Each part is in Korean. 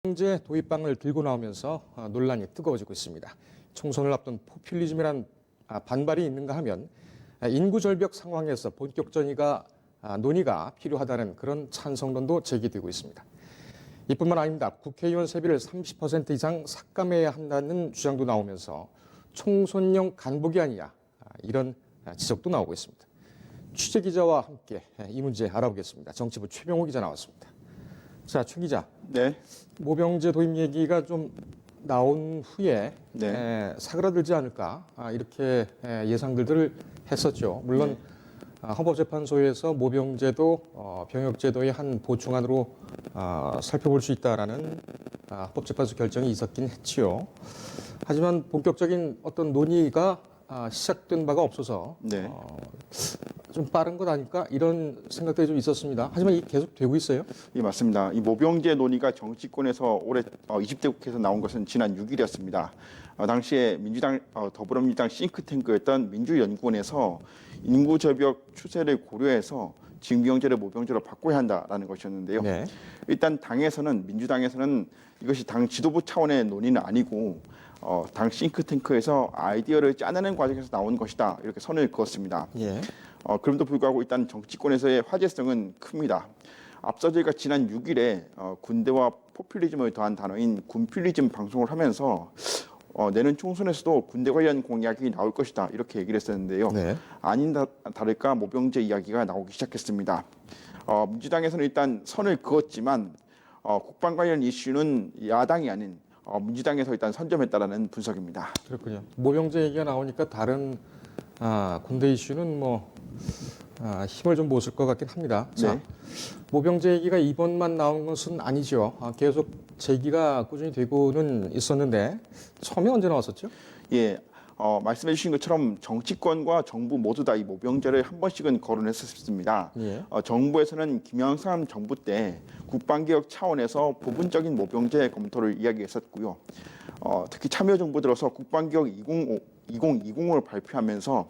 모병제 도입방을 들고 나오면서 논란이 뜨거워지고 있습니다. 총선을 앞둔 포퓰리즘이란 반발이 있는가 하면 인구 절벽 상황에서 본격적인 논의가 필요하다는 그런 찬성론도 제기되고 있습니다. 이뿐만 아닙니다. 국회의원 세비를 30% 이상 삭감해야 한다는 주장도 나오면서 총선용 간복이 아니냐 이런 지적도 나오고 있습니다. 취재기자와 함께 이 문제 알아보겠습니다. 정치부 최병호 기자 나왔습니다. 자, 최 기자. 네. 모병제 도입 얘기가 좀 나온 후에 네. 사그라들지 않을까 이렇게 예상들을 했었죠. 물론 헌법재판소에서 모병제도 병역제도의 한 보충안으로 살펴볼 수 있다라는 헌법재판소 결정이 있었긴 했지요. 하지만 본격적인 어떤 논의가 시작된 바가 없어서 네. 좀 빠른 것 아닐까 이런 생각들이 좀 있었습니다. 하지만 이게 계속 되고 있어요? 예, 맞습니다. 이 모병제 논의가 정치권에서 올해 20대 국회에서 나온 것은 지난 6일이었습니다. 당시에 민주당 더불어민주당 싱크탱크였던 민주연구원에서 인구 절벽 추세를 고려해서 징병제를 모병제로 바꿔야 한다라는 것이었는데요. 네. 일단 민주당에서는 이것이 당 지도부 차원의 논의는 아니고 당 싱크탱크에서 아이디어를 짜내는 과정에서 나온 것이다 이렇게 선을 그었습니다. 예. 그럼에도 불구하고 일단 정치권에서의 화제성은 큽니다. 앞서 저희가 지난 6일에 군대와 포퓰리즘을 더한 단어인 군퓰리즘 방송을 하면서 내년 총선에서도 군대 관련 공약이 나올 것이다 이렇게 얘기를 했었는데요. 네. 아닌 다를까 모병제 이야기가 나오기 시작했습니다. 민주당에서는 일단 선을 그었지만 국방 관련 이슈는 야당이 아닌 민주당에서 일단 선점했다라는 분석입니다. 그렇군요. 모병제 얘기가 나오니까 다른 군대 이슈는 힘을 좀 못 쓸 것 같긴 합니다. 자, 네. 모병제 얘기가 이번만 나온 것은 아니죠. 계속 제기가 꾸준히 되고는 있었는데 처음에 언제 나왔었죠? 예, 말씀해 주신 것처럼 정치권과 정부 모두 다 이 모병제를 한 번씩은 거론했었습니다. 예. 정부에서는 김영삼 정부 때 국방개혁 차원에서 부분적인 모병제 검토를 이야기했었고요. 특히 참여정부 들어서 국방개혁 2020을 발표하면서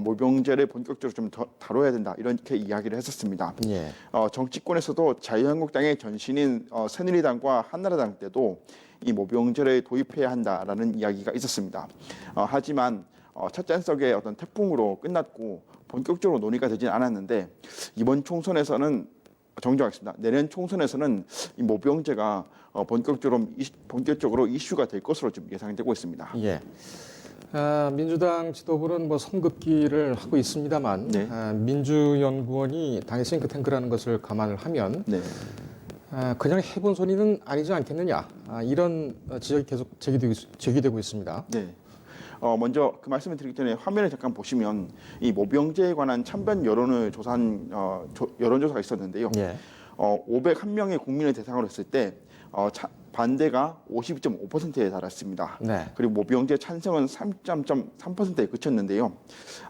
모병제를 본격적으로 좀 더 다뤄야 된다 이렇게 이야기를 했었습니다. 예. 정치권에서도 자유한국당의 전신인 새누리당과 한나라당 때도 이 모병제를 도입해야 한다라는 이야기가 있었습니다. 하지만 첫 잔석의 어떤 태풍으로 끝났고 본격적으로 논의가 되진 않았는데 이번 총선에서는 정정하겠습니다. 내년 총선에서는 이 모병제가 본격적으로 이슈가 될 것으로 좀 예상되고 있습니다. 예. 민주당 지도부는 선긋기를 하고 있습니다만 네. 민주연구원이 당의 싱크탱크라는 것을 감안을 하면 네. 그냥 해본 소리는 아니지 않겠느냐 이런 지적이 계속 제기되고 있습니다. 네. 먼저 그 말씀을 드리기 전에 화면을 잠깐 보시면 이 모병제에 관한 찬반 여론을 조사한 여론조사가 있었는데요. 예. 501명의 국민을 대상으로 했을 때 반대가 52.5%에 달했습니다. 네. 그리고 모병제 찬성은 3.3%에 그쳤는데요.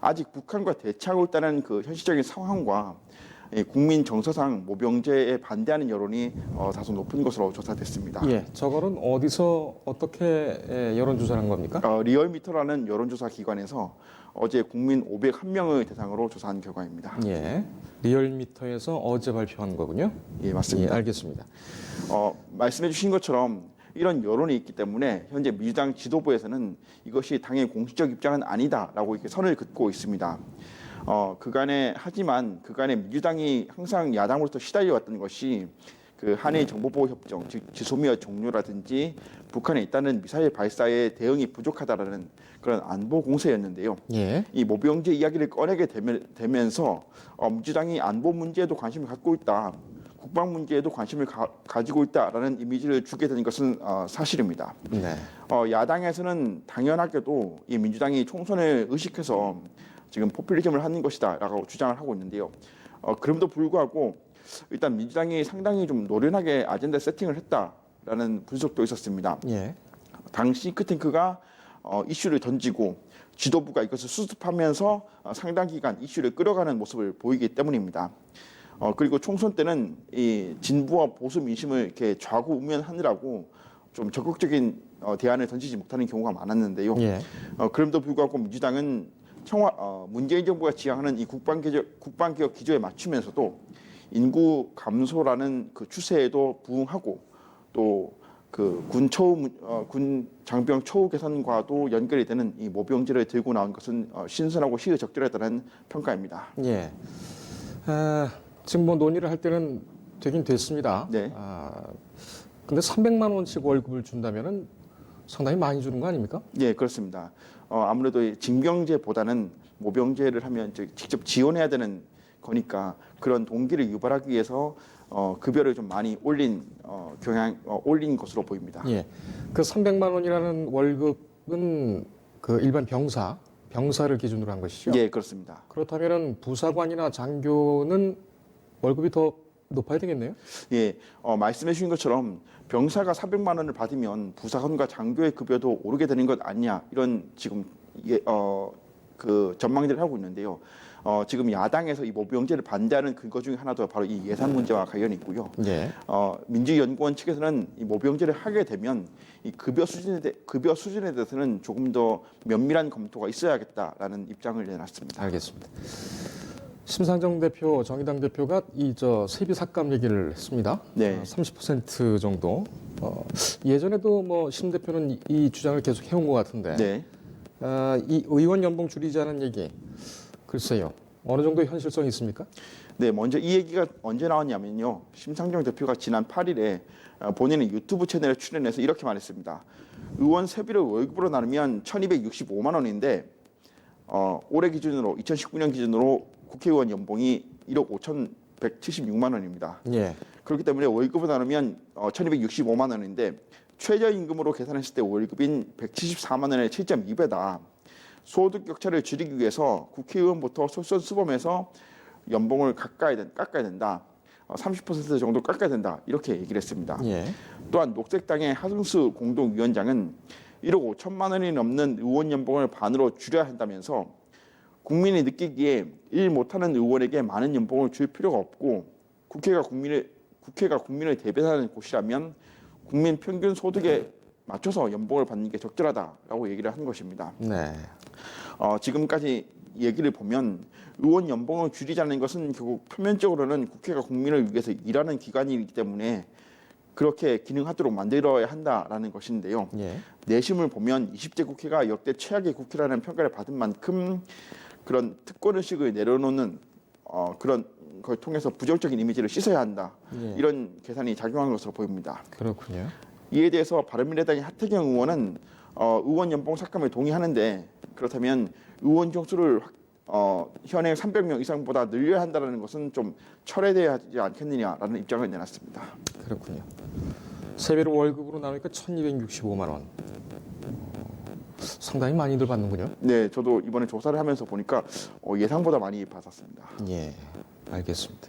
아직 북한과 대치하고 있다는 그 현실적인 상황과 국민 정서상 모병제에 반대하는 여론이 다소 높은 것으로 조사됐습니다. 예, 저거는 어디서 어떻게 여론조사를 한 겁니까? 리얼미터라는 여론조사 기관에서 어제 국민 501명을 대상으로 조사한 결과입니다. 예, 리얼미터에서 어제 발표한 거군요. 예, 맞습니다. 예, 알겠습니다. 말씀해 주신 것처럼 이런 여론이 있기 때문에 현재 민주당 지도부에서는 이것이 당의 공식적 입장은 아니다라고 이렇게 선을 긋고 있습니다. 하지만 그간에 민주당이 항상 야당으로부터 시달려왔던 것이 그 한일 정보보호 협정, 즉 지소미아 종료라든지 북한에 있다는 미사일 발사에 대응이 부족하다라는 그런 안보 공세였는데요. 예. 이 모병제 이야기를 꺼내게 되면서 민주당이 안보 문제에도 관심을 갖고 있다, 국방 문제에도 관심을 가지고 있다라는 이미지를 주게 된 것은 사실입니다. 네. 야당에서는 당연하게도 이 민주당이 총선을 의식해서 지금 포퓰리즘을 하는 것이다라고 주장을 하고 있는데요. 그럼에도 불구하고 일단 민주당이 상당히 좀 노련하게 아젠다 세팅을 했다라는 분석도 있었습니다. 예. 당 싱크탱크가 이슈를 던지고 지도부가 이것을 수습하면서 상당 기간 이슈를 끌어가는 모습을 보이기 때문입니다. 그리고 총선 때는 이 진보와 보수 민심을 이렇게 좌우우면하느라고 좀 적극적인 대안을 던지지 못하는 경우가 많았는데요. 예. 그럼에도 불구하고 민주당은 문재인 정부가 지향하는 이 국방개혁 기조에 맞추면서도 인구 감소라는 그 추세에도 부응하고 또 그 군 장병 처우 개선과도 연결이 되는 이 모병제를 들고 나온 것은 신선하고 시의적절하다는 평가입니다. 예. 지금 뭐 논의를 할 때는 되긴 됐습니다. 네. 근데 300만 원씩 월급을 준다면은 상당히 많이 주는 거 아닙니까? 예, 그렇습니다. 아무래도 이 징병제보다는 모병제를 하면 직접 지원해야 되는 거니까 그런 동기를 유발하기 위해서 급여를 좀 많이 올린 올린 것으로 보입니다. 예. 그 300만 원이라는 월급은 그 일반 병사를 기준으로 한 것이죠? 예, 그렇습니다. 그렇다면은 부사관이나 장교는 월급이 더 높아야 되겠네요? 예, 말씀해 주신 것처럼 병사가 400만 원을 받으면 부사관과 장교의 급여도 오르게 되는 것 아니냐 이런 지금 그 전망들을 하고 있는데요. 지금 야당에서 이 모병제를 반대하는 근거 중에 하나도 바로 이 예산 문제와 관련이 있고요. 예. 민주연구원 측에서는 이 모병제를 하게 되면 이 급여 수준에 대해서는 조금 더 면밀한 검토가 있어야겠다라는 입장을 내놨습니다. 알겠습니다. 심상정 대표, 정의당 대표가 세비 삭감 얘기를 했습니다. 네. 30% 정도. 예전에도 뭐 심 대표는 이 주장을 계속 해온 것 같은데. 네. 이 의원 연봉 줄이자는 얘기. 글쎄요. 어느 정도 현실성이 있습니까? 네, 먼저 이 얘기가 언제 나왔냐면요. 심상정 대표가 지난 8일에 본인의 유튜브 채널에 출연해서 이렇게 말했습니다. 의원 세비를 월급으로 나누면 1,265만 원인데 올해 기준으로 2019년 기준으로 국회의원 연봉이 1억 5,176만 원입니다. 예. 그렇기 때문에 월급을 나누면 1,265만 원인데 최저임금으로 계산했을 때 월급인 174만 원의 7.2배다. 소득 격차를 줄이기 위해서 국회의원부터 솔선수범해서 연봉을 깎아야 된다. 30% 정도 깎아야 된다. 이렇게 얘기를 했습니다. 예. 또한 녹색당의 하승수 공동위원장은 1억 5천만 원이 넘는 의원 연봉을 반으로 줄여야 한다면서 국민이 느끼기에 일 못하는 의원에게 많은 연봉을 줄 필요가 없고 국회가 국민을 대변하는 곳이라면 국민 평균 소득에 맞춰서 연봉을 받는 게 적절하다라고 얘기를 한 것입니다. 네. 지금까지 얘기를 보면 의원 연봉을 줄이자는 것은 결국 표면적으로는 국회가 국민을 위해서 일하는 기관이기 때문에 그렇게 기능하도록 만들어야 한다라는 것인데요. 예. 내심을 보면 20대 국회가 역대 최악의 국회라는 평가를 받은 만큼 그런 특권의식을 내려놓는 그런 걸 통해서 부정적인 이미지를 씻어야 한다. 예. 이런 계산이 작용한 것으로 보입니다. 그렇군요. 이에 대해서 바른미래당의 하태경 의원은 의원 연봉 삭감에 동의하는데 그렇다면 의원 정수를 현행 300명 이상보다 늘려야 한다는 것은 좀 철회돼야 하지 않겠느냐라는 입장을 내놨습니다. 그렇군요. 세배로 월급으로 나누니까 1,265만 원. 상당히 많이들 받는군요. 네, 저도 이번에 조사를 하면서 보니까 예상보다 많이 받았습니다. 예, 알겠습니다.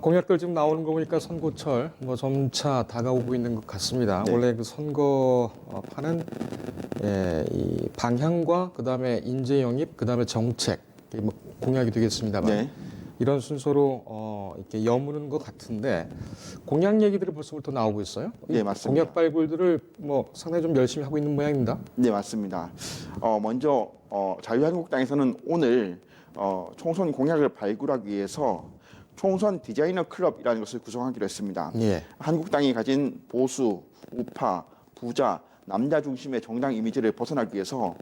공약들 지금 나오는 거 보니까 선거철 점차 다가오고 있는 것 같습니다. 네. 원래 그 선거판은 이 방향과 그다음에 인재 영입, 그다음에 정책 뭐 공약이 되겠습니다만 네. 이런 순서로 이렇게 여무는 것 같은데 공약 얘기들이 벌써부터 나오고 있어요. 네, 맞습니다. 공약 발굴들을 상당히 좀 열심히 하고 있는 모양입니다. 네, 맞습니다. 먼저 자유한국당에서는 오늘 총선 공약을 발굴하기 위해서 총선 디자이너 클럽이라는 것을 구성하기로 했습니다. 예. 한국당이 가진 보수, 우파, 부자, 남자 중심의 정당 이미지를 벗어나기 위해서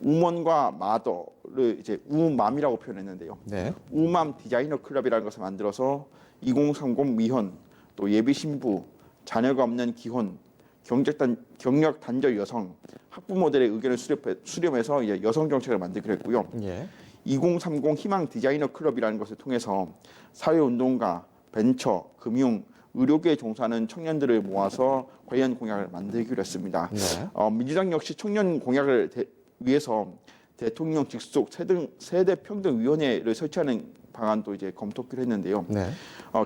우먼과 마더를 이제 우맘이라고 표현했는데요. 네. 우맘 디자이너 클럽이라는 것을 만들어서 2030 미혼, 또 예비 신부, 자녀가 없는 기혼, 경력 단절 여성, 학부모들의 의견을 수렴해서 이제 여성 정책을 만들기로 했고요. 예. 2030 희망 디자이너 클럽이라는 것을 통해서 사회운동가, 벤처, 금융, 의료계에 종사하는 청년들을 모아서 관련 공약을 만들기로 했습니다. 네. 민주당 역시 청년 공약을 위해서 대통령 직속 세대 평등 위원회를 설치하는 방안도 이제 검토하기로 했는데요. 네.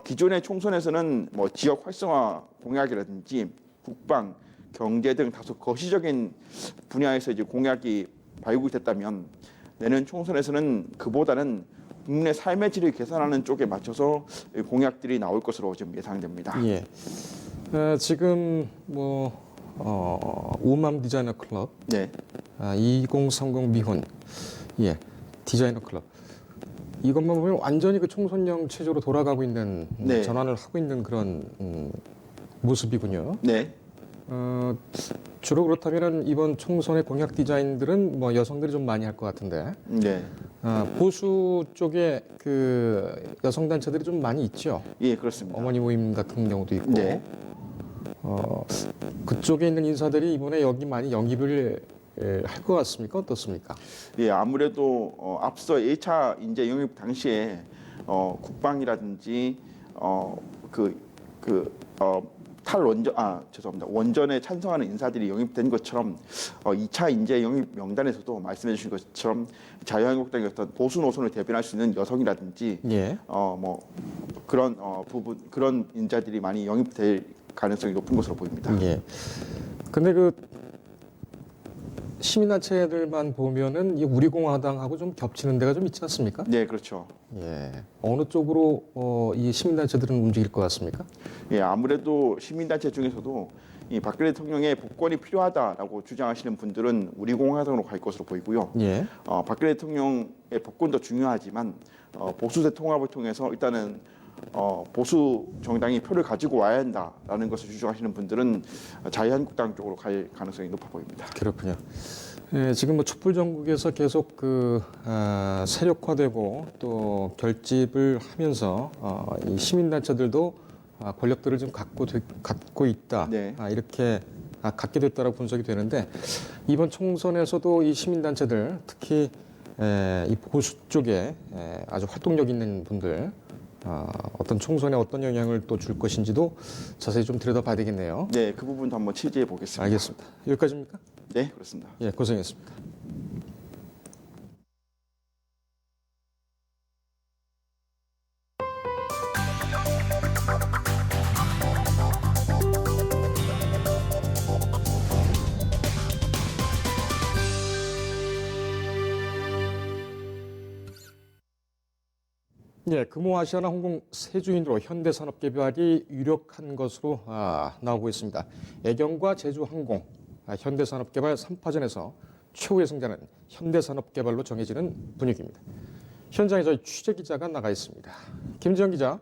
기존의 총선에서는 뭐 지역 활성화 공약이라든지 국방, 경제 등 다소 거시적인 분야에서 이제 공약이 발굴됐다면 내년 총선에서는 그보다는 국민의 삶의 질을 개선하는 쪽에 맞춰서 공약들이 나올 것으로 지금 예상됩니다. 예. 지금 우맘 디자이너 클럽, 네, 2030 미혼, 예, 디자이너 클럽. 이것만 보면 완전히 그 총선형 체제로 돌아가고 있는 네. 전환을 하고 있는 그런 모습이군요. 네. 주로 그렇다면은 이번 총선의 공약 디자인들은 뭐 여성들이 좀 많이 할 것 같은데 네. 보수 쪽에 그 여성 단체들이 좀 많이 있죠. 예, 그렇습니다. 어머니 모임 같은 경우도 있고 네. 그쪽에 있는 인사들이 이번에 여기 많이 영입을 할 것 같습니까? 어떻습니까? 예, 아무래도 앞서 1차 인재 영입 당시에 국방이라든지 죄송합니다. 원전에 찬성하는 인사들이 영입된 것처럼 2차 인재 영입 명단에서도 말씀해 주신 것처럼 자유한국당의 어떤 보수 노선을 대변할 수 있는 여성이라든지 예. 뭐 그런 부분 그런 인자들이 많이 영입될 가능성이 높은 것으로 보입니다. 예. 근데 그 시민단체들만 보면은 이 우리공화당하고 좀 겹치는 데가 좀 있지 않습니까? 네, 그렇죠. 예. 어느 쪽으로 이 시민단체들은 움직일 것 같습니까? 예, 아무래도 시민단체 중에서도 이 박근혜 대통령의 복권이 필요하다라고 주장하시는 분들은 우리공화당으로 갈 것으로 보이고요. 예. 박근혜 대통령의 복권도 중요하지만 보수세 통합을 통해서 일단은 보수 정당이 표를 가지고 와야 한다라는 것을 주장하시는 분들은 자유한국당 쪽으로 갈 가능성이 높아 보입니다. 그렇군요. 예, 지금 뭐 촛불 전국에서 계속 세력화되고 또 결집을 하면서 이 시민단체들도 권력들을 좀 갖고 있다. 네. 이렇게 갖게 됐다라고 분석이 되는데 이번 총선에서도 이 시민단체들 특히 이 보수 쪽에 아주 활동력 있는 분들 어떤 총선에 어떤 영향을 또 줄 것인지도 자세히 좀 들여다봐야 되겠네요. 네, 그 부분도 한번 취재해 보겠습니다. 알겠습니다. 여기까지입니까? 네, 그렇습니다. 예, 고생했습니다. 예, 금호아시아나 항공 세주인으로 현대산업개발이 유력한 것으로 나오고 있습니다. 애경과 제주항공, 현대산업개발 3파전에서 최후의 승자는 현대산업개발로 정해지는 분위기입니다. 현장에 저희 취재기자가 나가 있습니다. 김지영 기자.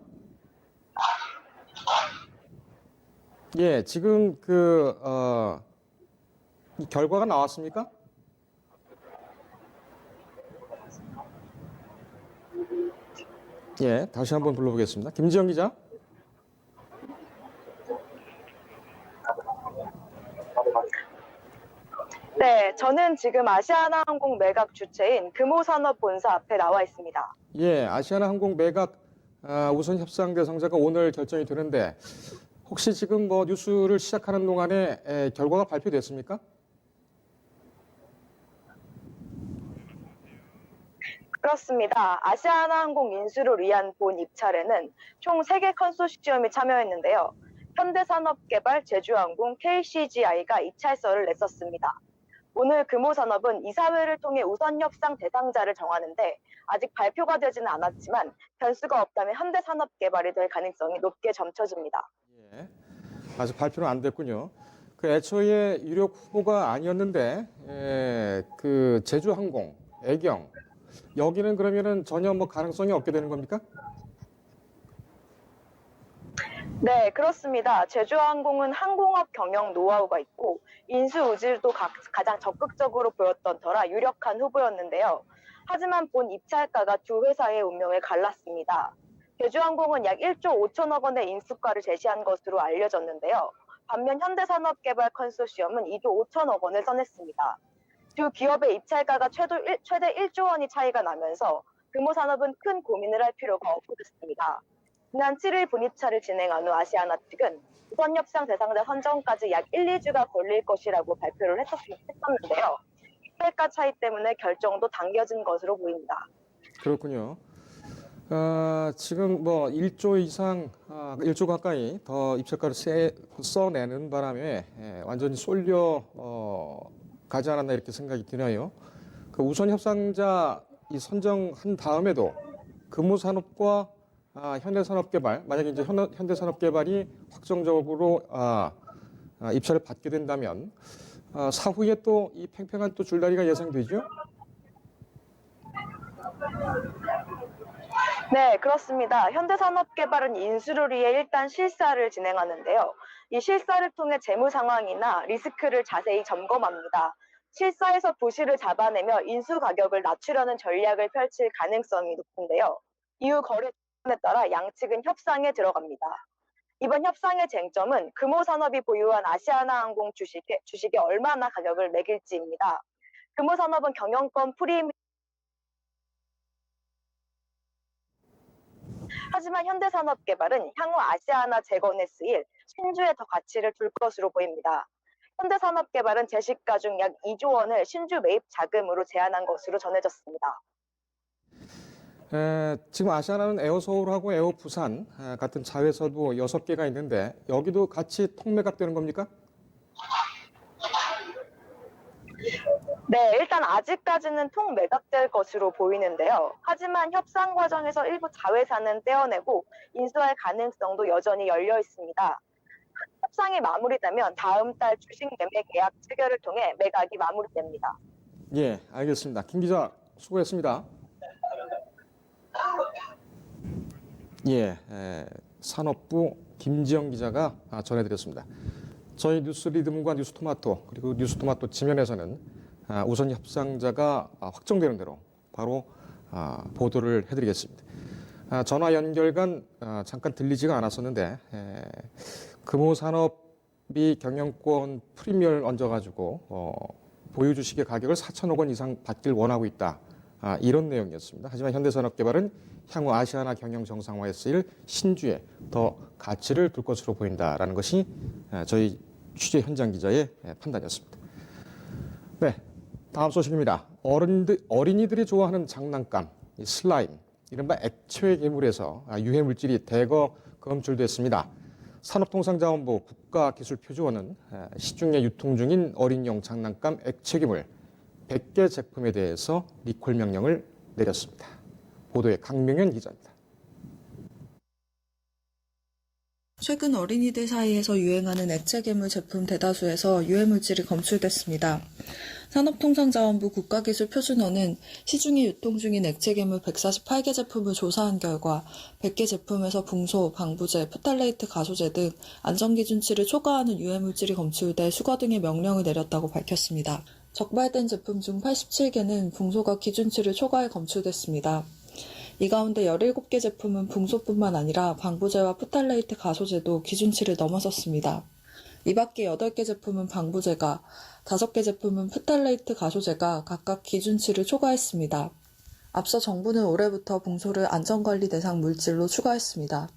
예, 지금 이 결과가 나왔습니까? 예, 다시 한번 불러보겠습니다. 김지영 기자. 네, 저는 지금 아시아나항공 매각 주체인 금호산업본사 앞에 나와 있습니다. 예, 아시아나항공 매각 우선 협상 대상자가 오늘 결정이 되는데 혹시 지금 뭐 뉴스를 시작하는 동안에 결과가 발표됐습니까? 그렇습니다. 아시아나항공 인수를 위한 본 입찰에는 총 3개 컨소시엄이 참여했는데요. 현대산업개발, 제주항공, KCGI가 입찰서를 냈었습니다. 오늘 금호산업은 이사회를 통해 우선 협상 대상자를 정하는데 아직 발표가 되지는 않았지만 변수가 없다면 현대산업개발이 될 가능성이 높게 점쳐집니다. 예, 아직 발표는 안 됐군요. 그 애초에 유력 후보가 아니었는데 그 제주항공, 애경 여기는 그러면은 전혀 뭐 가능성이 없게 되는 겁니까? 네, 그렇습니다. 제주항공은 항공업 경영 노하우가 있고 인수 의지도 가장 적극적으로 보였던 터라 유력한 후보였는데요. 하지만 본 입찰가가 두 회사의 운명을 갈랐습니다. 제주항공은 약 1조 5천억 원의 인수가를 제시한 것으로 알려졌는데요. 반면 현대산업개발 컨소시엄은 2조 5천억 원을 써냈습니다. 두 기업의 입찰가가 최대 1조 원이 차이가 나면서 금호산업은 큰 고민을 할 필요가 없어졌습니다. 지난 7일 본입찰을 진행한 후 아시아나 측은 우선 협상 대상자 선정까지 약 1, 2주가 걸릴 것이라고 발표를 했었는데요. 입찰가 차이 때문에 결정도 당겨진 것으로 보입니다. 그렇군요. 지금 뭐 1조 이상, 1조 가까이 더 입찰가를 써내는 바람에 완전히 쏠려 가지 않았나 이렇게 생각이 드네요. 그 우선 협상자 이 선정한 다음에도 금호산업과 현대산업개발, 만약에 이제 현대산업개발이 확정적으로 입찰을 받게 된다면 사후에 또 이 팽팽한 또 줄다리가 예상되죠? 네, 그렇습니다. 현대산업개발은 인수를 위해 일단 실사를 진행하는데요. 이 실사를 통해 재무 상황이나 리스크를 자세히 점검합니다. 실사에서 부실을 잡아내며 인수 가격을 낮추려는 전략을 펼칠 가능성이 높은데요. 이후 거래 에 따라 양측은 협상에 들어갑니다. 이번 협상의 쟁점은 금호산업이 보유한 아시아나항공 주식에 얼마나 가격을 매길지입니다. 금호산업은 경영권 프리미엄 하지만 현대산업개발은 향후 아시아나 재건에 쓰일 신주에 더 가치를 둘 것으로 보입니다. 현대산업개발은 제시가 중 약 2조 원을 신주 매입 자금으로 제안한 것으로 전해졌습니다. 지금 아시아나는 에어서울하고 에어부산 같은 자회사도 6개가 있는데 여기도 같이 통매각되는 겁니까? 네, 일단 아직까지는 통매각될 것으로 보이는데요. 하지만 협상 과정에서 일부 자회사는 떼어내고 인수할 가능성도 여전히 열려 있습니다. 협상이 마무리되면 다음 달 주식 매매 계약 체결을 통해 매각이 마무리됩니다. 예, 알겠습니다. 김 기자 수고했습니다. 예, 산업부 김지영 기자가 전해드렸습니다. 저희 뉴스리듬과 뉴스토마토 그리고 뉴스토마토 지면에서는 우선 협상자가 확정되는 대로 바로 보도를 해드리겠습니다. 전화 연결간 잠깐 들리지가 않았었는데 금호산업이 경영권 프리미엄을 얹어가지고 보유 주식의 가격을 4천억 원 이상 받길 원하고 있다. 이런 내용이었습니다. 하지만 현대산업개발은 향후 아시아나 경영 정상화에 쓰일 신주에 더 가치를 둘 것으로 보인다라는 것이 저희 취재 현장 기자의 판단이었습니다. 네, 다음 소식입니다. 어린이들이 좋아하는 장난감, 슬라임, 이른바 액체 괴물에서 유해 물질이 대거 검출됐습니다. 산업통상자원부 국가기술표준원은 시중에 유통 중인 어린이용 장난감 액체 괴물 100개 제품에 대해서 리콜 명령을 내렸습니다. 보도에 강명현 기자입니다. 최근 어린이들 사이에서 유행하는 액체 괴물 제품 대다수에서 유해물질이 검출됐습니다. 산업통상자원부 국가기술표준원은 시중에 유통 중인 액체 괴물 148개 제품을 조사한 결과 100개 제품에서 붕소, 방부제, 프탈레이트 가소제 등 안전기준치를 초과하는 유해물질이 검출돼 수거 등의 명령을 내렸다고 밝혔습니다. 적발된 제품 중 87개는 붕소가 기준치를 초과해 검출됐습니다. 이 가운데 17개 제품은 붕소뿐만 아니라 방부제와 프탈레이트 가소제도 기준치를 넘어섰습니다. 이 밖에 8개 제품은 방부제가, 5개 제품은 프탈레이트 가소제가 각각 기준치를 초과했습니다. 앞서 정부는 올해부터 붕소를 안전관리 대상 물질로 추가했습니다.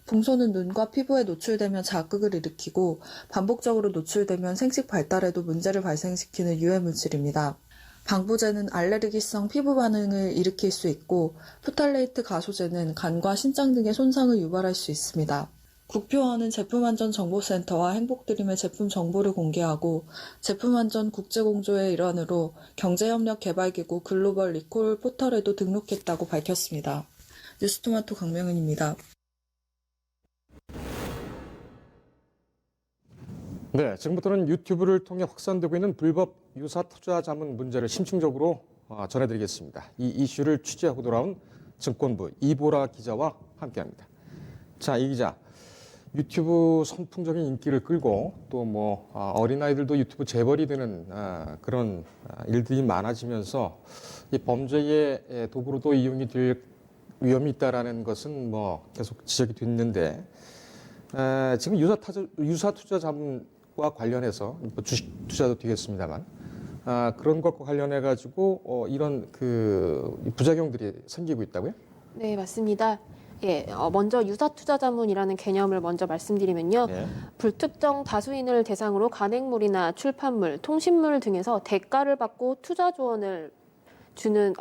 붕소는 눈과 피부에 노출되면 자극을 일으키고 반복적으로 노출되면 생식 발달에도 문제를 발생시키는 유해물질입니다. 방부제는 알레르기성 피부 반응을 일으킬 수 있고 프탈레이트 가소제는 간과 신장 등의 손상을 유발할 수 있습니다. 국표원은 제품안전정보센터와 행복드림의 제품 정보를 공개하고 제품안전 국제공조의 일환으로 경제협력개발기구 글로벌 리콜 포털에도 등록했다고 밝혔습니다. 뉴스토마토 강명은입니다. 네, 지금부터는 유튜브를 통해 확산되고 있는 불법 유사 투자 자문 문제를 심층적으로 전해드리겠습니다. 이 이슈를 취재하고 돌아온 증권부 이보라 기자와 함께합니다. 자, 이 기자, 유튜브 선풍적인 인기를 끌고 또 어린아이들도 유튜브 재벌이 되는 그런 일들이 많아지면서 이 범죄의 도구로도 이용이 될 위험이 있다라는 것은 계속 지적이 됐는데 지금 유사 투자 자문과 관련해서 주식 투자도 되겠습니다만 그런 것과 관련해 가지고 이런 부작용들이 생기고 있다고요? 네, 맞습니다. 예, 먼저 유사투자자문이라는 개념을 먼저 말씀드리면요. 네. 불특정 다수인을 대상으로 간행물이나 출판물, 통신물 등에서 대가를 받고 투자 조언을 주는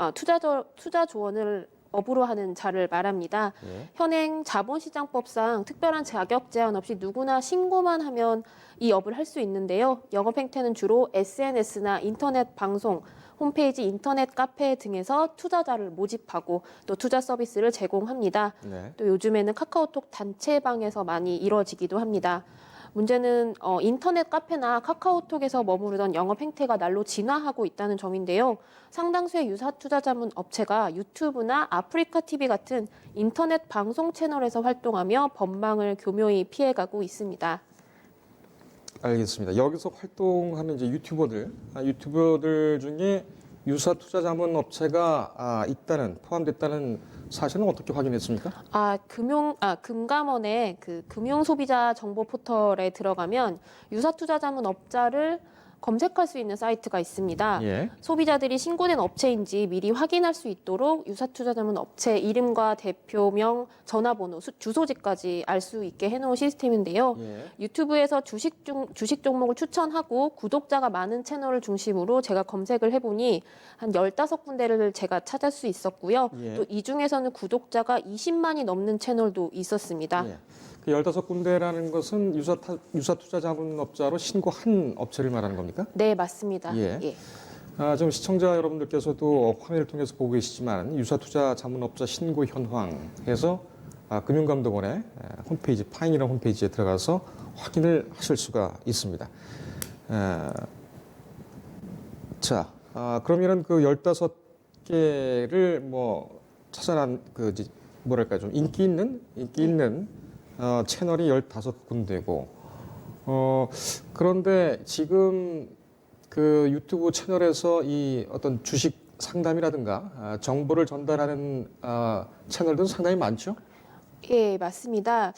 투자 조언을 업으로 하는 자를 말합니다. 네. 현행 자본시장법상 특별한 자격 제한 없이 누구나 신고만 하면 이 업을 할 수 있는데요. 영업 행태는 주로 SNS나 인터넷 방송, 홈페이지, 인터넷 카페 등에서 투자자를 모집하고 또 투자 서비스를 제공합니다. 네. 또 요즘에는 카카오톡 단체방에서 많이 이루어지기도 합니다. 문제는 인터넷 카페나 카카오톡에서 머무르던 영업 행태가 날로 진화하고 있다는 점인데요. 상당수의 유사 투자 자문 업체가 유튜브나 아프리카 TV 같은 인터넷 방송 채널에서 활동하며 법망을 교묘히 피해가고 있습니다. 알겠습니다. 여기서 활동하는 이제 유튜버들 중에 유사 투자 자문 업체가 포함됐다는 사실은 어떻게 확인했습니까? 금감원의 그 금융 소비자 정보 포털에 들어가면 유사 투자 자문 업자를 검색할 수 있는 사이트가 있습니다. 예. 소비자들이 신고된 업체인지 미리 확인할 수 있도록 유사투자자문 업체 이름과 대표명, 전화번호, 주소지까지 알 수 있게 해놓은 시스템인데요. 예. 유튜브에서 주식 종목을 추천하고 구독자가 많은 채널을 중심으로 제가 검색을 해보니 한 15군데를 제가 찾을 수 있었고요. 예. 또 이 중에서는 구독자가 20만이 넘는 채널도 있었습니다. 예. 그 15군데라는 것은 유사 투자 자문업자로 신고한 업체를 말하는 겁니까? 네, 맞습니다. 예. 예. 지금 시청자 여러분들께서도 화면을 통해서 보고 계시지만 유사 투자 자문업자 신고 현황에서 금융감독원의 홈페이지 파인이라는 홈페이지에 들어가서 확인을 하실 수가 있습니다. 그러면은 그 15개를 찾아난 좀 인기 있는 채널이 15군데고, 그런데 지금 그 유튜브 채널에서 이 어떤 주식 상담이라든가 정보를 전달하는 채널들은 상당히 많죠? 예, 맞습니다.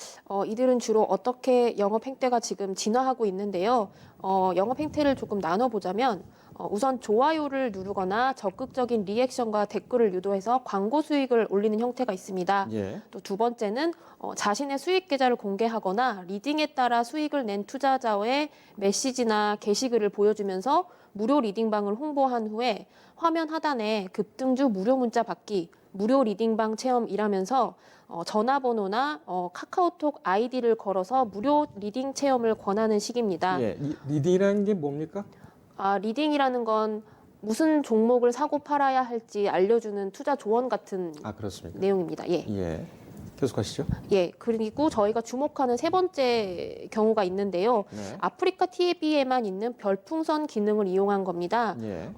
이들은 주로 어떻게 영업 행태가 지금 진화하고 있는데요. 영업 행태를 조금 나눠보자면, 우선 좋아요를 누르거나 적극적인 리액션과 댓글을 유도해서 광고 수익을 올리는 형태가 있습니다. 예. 또 두 번째는 자신의 수익 계좌를 공개하거나 리딩에 따라 수익을 낸 투자자의 메시지나 게시글을 보여주면서 무료 리딩방을 홍보한 후에 화면 하단에 급등주 무료 문자 받기, 무료 리딩방 체험이라면서 전화번호나 카카오톡 아이디를 걸어서 무료 리딩 체험을 권하는 식입니다. 예. 리딩이라는 게 뭡니까? 리딩이라는 건 무슨 종목을 사고 팔아야 할지 알려주는 투자 조언 같은 그렇습니까? 내용입니다. 예. 예. 계속하시죠. 예. 그리고 저희가 주목하는 세 번째 경우가 있는데요. 네. 아프리카 TV에만 있는 별풍선 기능을 이용한 겁니다. 예.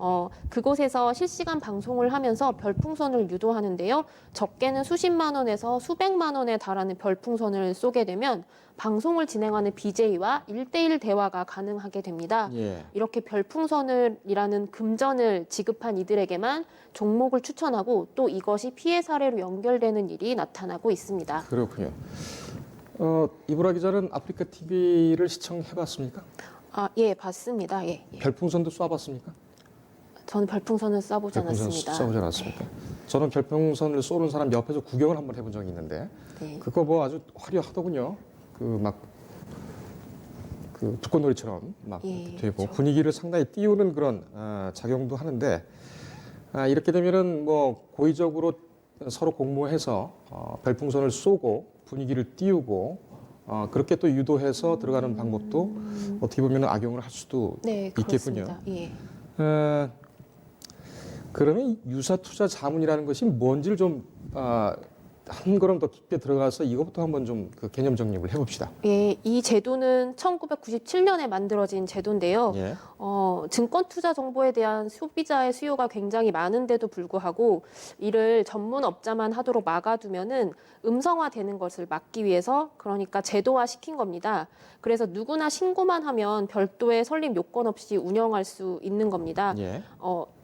그곳에서 실시간 방송을 하면서 별풍선을 유도하는데요. 적게는 수십만 원에서 수백만 원에 달하는 별풍선을 쏘게 되면 방송을 진행하는 BJ와 1대1 대화가 가능하게 됩니다. 예. 이렇게 별풍선이라는 금전을 지급한 이들에게만 종목을 추천하고 또 이것이 피해 사례로 연결되는 일이 나타나고 있습니다. 그렇군요. 이보라 기자는 아프리카 TV를 시청해봤습니까? 예, 봤습니다. 예. 별풍선도 쏴봤습니까? 저는 별풍선을 쏴보지 별풍선 않았습니다. 쏴보지 않았습니까? 저는 별풍선을 쏘는 사람 옆에서 구경을 한번 해본 적이 있는데 네. 그거 아주 화려하더군요. 그 불꽃놀이처럼 예, 되고 그렇죠. 분위기를 상당히 띄우는 그런 작용도 하는데 이렇게 되면은 고의적으로 서로 공모해서 별풍선을 쏘고 분위기를 띄우고 그렇게 또 유도해서 들어가는 방법도 어떻게 보면 악용을 할 수도 네, 있겠군요. 그렇습니다. 예. 그러면 유사 투자 자문이라는 것이 뭔지를 좀 한 걸음 더 깊게 들어가서 이것부터 한번 좀 그 개념 정립을 해봅시다. 예, 이 제도는 1997년에 만들어진 제도인데요. 예. 증권 투자 정보에 대한 소비자의 수요가 굉장히 많은데도 불구하고 이를 전문 업자만 하도록 막아두면은 음성화되는 것을 막기 위해서 그러니까 제도화 시킨 겁니다. 그래서 누구나 신고만 하면 별도의 설립 요건 없이 운영할 수 있는 겁니다. 예.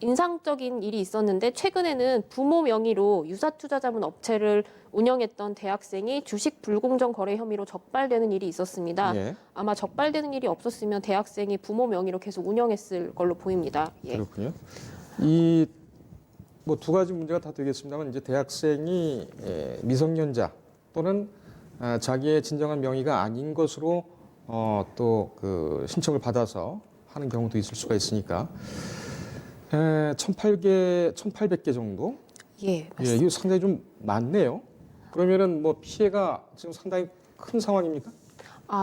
인상적인 일이 있었는데 최근에는 부모 명의로 유사투자자문 업체를 운영했던 대학생이 주식 불공정 거래 혐의로 적발되는 일이 있었습니다. 예. 아마 적발되는 일이 없었으면 대학생이 부모 명의로 계속 운영했을 걸로 보입니다. 예. 그렇군요. 이 두 가지 문제가 다 되겠습니다만 이제 대학생이 미성년자 또는 자기의 진정한 명의가 아닌 것으로 또 그 신청을 받아서 하는 경우도 있을 수가 있으니까 1,800개 정도. 예, 예, 맞습니다. 이거 상당히 좀 많네요. 그러면은 피해가 지금 상당히 큰 상황입니까?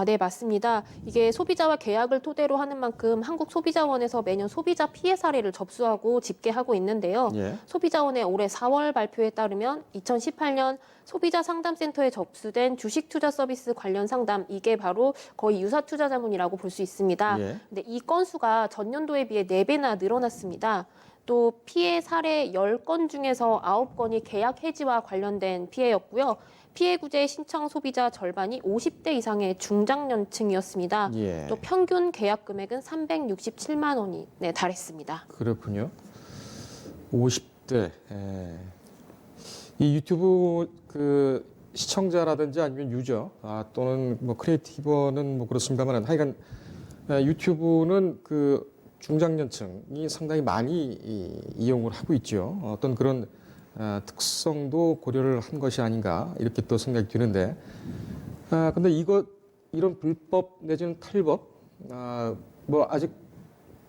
네, 맞습니다. 이게 소비자와 계약을 토대로 하는 만큼 한국소비자원에서 매년 소비자 피해 사례를 접수하고 집계하고 있는데요. 예. 소비자원의 올해 4월 발표에 따르면 2018년 소비자 상담센터에 접수된 주식 투자 서비스 관련 상담, 이게 바로 거의 유사 투자 자문이라고 볼 수 있습니다. 예. 근데 이 건수가 전년도에 비해 4배나 늘어났습니다. 또 피해 사례 10건 중에서 9건이 계약 해지와 관련된 피해였고요. 피해 구제 신청 소비자 절반이 50대 이상의 중장년층이었습니다. 예. 또 평균 계약 금액은 367만 원에 달했습니다. 그렇군요. 50대. 이 유튜브 그 시청자라든지 아니면 유저 또는 뭐 크리에이티버는 뭐 그렇습니다만 하여간 유튜브는 그 중장년층이 상당히 많이 이용을 하고 있죠. 어떤 그런 특성도 고려를 한 것이 아닌가 이렇게 또 생각이 드는데 근데 이런 불법 내지는 탈법 뭐 아직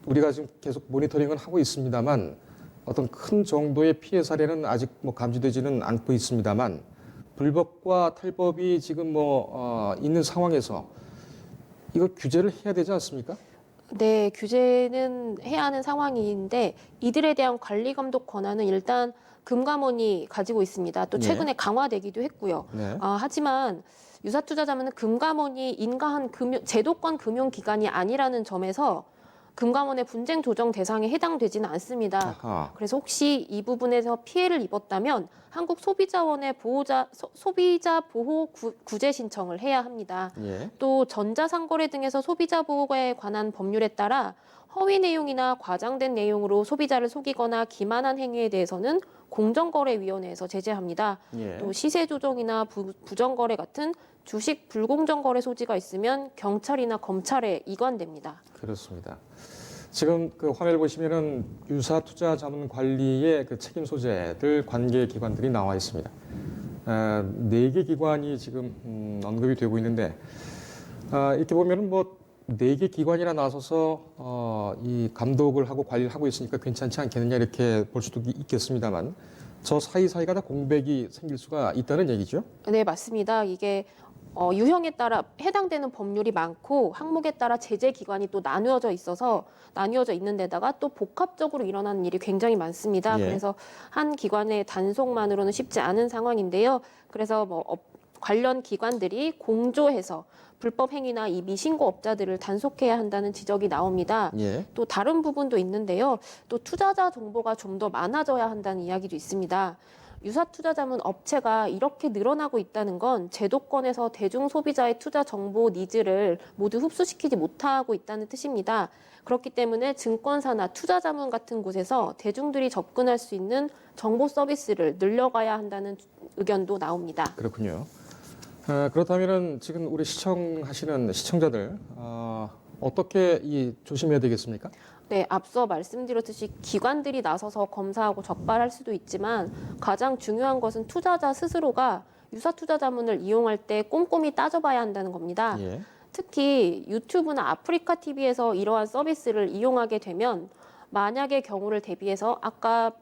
우리가 지금 계속 모니터링은 하고 있습니다만 어떤 큰 정도의 피해 사례는 아직 뭐 감지되지는 않고 있습니다만 불법과 탈법이 지금 뭐 있는 상황에서 이거 규제를 해야 되지 않습니까? 네, 규제는 해야 하는 상황인데 이들에 대한 관리 감독 권한은 일단 금감원이 가지고 있습니다. 또 최근에 강화되기도 했고요. 네. 하지만 유사투자자문은 금감원이 인가한 제도권 금융기관이 아니라는 점에서 금감원의 분쟁 조정 대상에 해당되지는 않습니다. 아하. 그래서 혹시 이 부분에서 피해를 입었다면 한국소비자원의 소비자 보호 구제 신청을 해야 합니다. 예. 또 전자상거래 등에서 소비자 보호에 관한 법률에 따라 허위 내용이나 과장된 내용으로 소비자를 속이거나 기만한 행위에 대해서는 공정거래위원회에서 제재합니다. 예. 또 시세 조정이나 부정거래 같은 주식 불공정 거래 소지가 있으면 경찰이나 검찰에 이관됩니다. 그렇습니다. 지금 그 화면을 보시면은 유사투자자문관리의 그 책임 소재들 관계 기관들이 나와 있습니다. 4개 기관이 지금 언급이 되고 있는데 이렇게 보면은 뭐 4개 기관이나 나서서 이 감독을 하고 관리를 하고 있으니까 괜찮지 않겠느냐 이렇게 볼 수도 있겠습니다만 저 사이사이가 다 공백이 생길 수가 있다는 얘기죠? 네, 맞습니다. 이게 유형에 따라 해당되는 법률이 많고 항목에 따라 제재 기관이 또 나뉘어져 있는 데다가 또 복합적으로 일어나는 일이 굉장히 많습니다. 예. 그래서 한 기관의 단속만으로는 쉽지 않은 상황인데요. 그래서 뭐 관련 기관들이 공조해서 불법 행위나 이 미신고업자들을 단속해야 한다는 지적이 나옵니다. 예. 또 다른 부분도 있는데요. 또 투자자 정보가 좀 더 많아져야 한다는 이야기도 있습니다. 유사투자자문 업체가 이렇게 늘어나고 있다는 건 제도권에서 대중 소비자의 투자 정보 니즈를 모두 흡수시키지 못하고 있다는 뜻입니다. 그렇기 때문에 증권사나 투자자문 같은 곳에서 대중들이 접근할 수 있는 정보 서비스를 늘려가야 한다는 의견도 나옵니다. 그렇군요. 그렇다면은 지금 우리 시청하시는 시청자들 어떻게 조심해야 되겠습니까? 네, 앞서 말씀드렸듯이 기관들이 나서서 검사하고 적발할 수도 있지만 가장 중요한 것은 투자자 스스로가 유사투자자문을 이용할 때 꼼꼼히 따져봐야 한다는 겁니다. 예. 특히 유튜브나 아프리카 TV에서 이러한 서비스를 이용하게 되면 만약의 경우를 대비해서 아까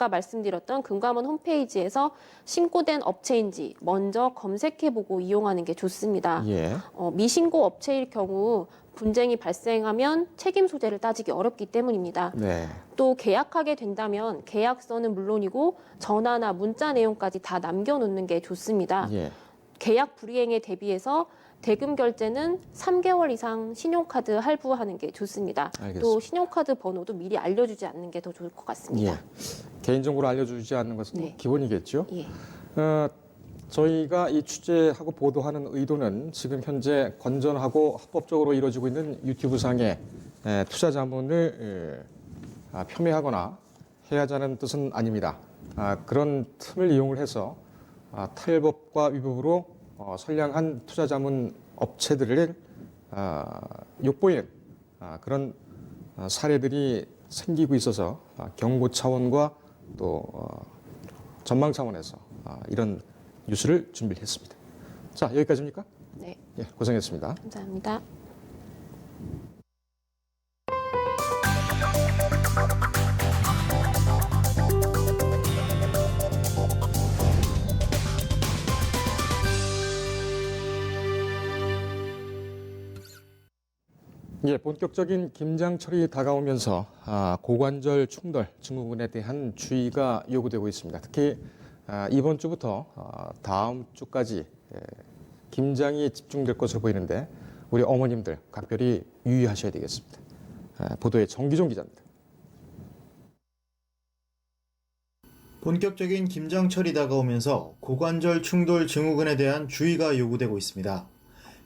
말씀드렸던 금감원 홈페이지에서 신고된 업체인지 먼저 검색해보고 이용하는 게 좋습니다. 예. 미신고 업체일 경우 분쟁이 발생하면 책임 소재를 따지기 어렵기 때문입니다. 네. 또 계약하게 된다면 계약서는 물론이고 전화나 문자 내용까지 다 남겨놓는 게 좋습니다. 예. 계약 불이행에 대비해서 대금 결제는 3개월 이상 신용카드 할부하는 게 좋습니다. 알겠습니다. 또 신용카드 번호도 미리 알려주지 않는 게 더 좋을 것 같습니다. 예. 개인정보를 알려주지 않는 것은 네. 기본이겠죠. 예. 저희가 이 취재하고 보도하는 의도는 지금 현재 건전하고 합법적으로 이루어지고 있는 유튜브상의 투자 자문을 폄훼하거나 해하자는 뜻은 아닙니다. 그런 틈을 이용을 해서 탈법과 위법으로 선량한 투자 자문 업체들을 욕보이는 그런 사례들이 생기고 있어서 경고 차원과 또 전망 차원에서 이런 뉴스를 준비를 했습니다. 자, 여기까지입니까? 네, 예, 고생했습니다. 감사합니다. 예, 본격적인 김장철이 다가오면서 고관절 충돌 증후군에 대한 주의가 요구되고 있습니다. 특히 이번 주부터 다음 주까지 김장이 집중될 것으로 보이는데 우리 어머님들 각별히 유의하셔야 되겠습니다. 보도에 정기종 기자입니다. 본격적인 김장철이 다가오면서 고관절 충돌 증후군에 대한 주의가 요구되고 있습니다.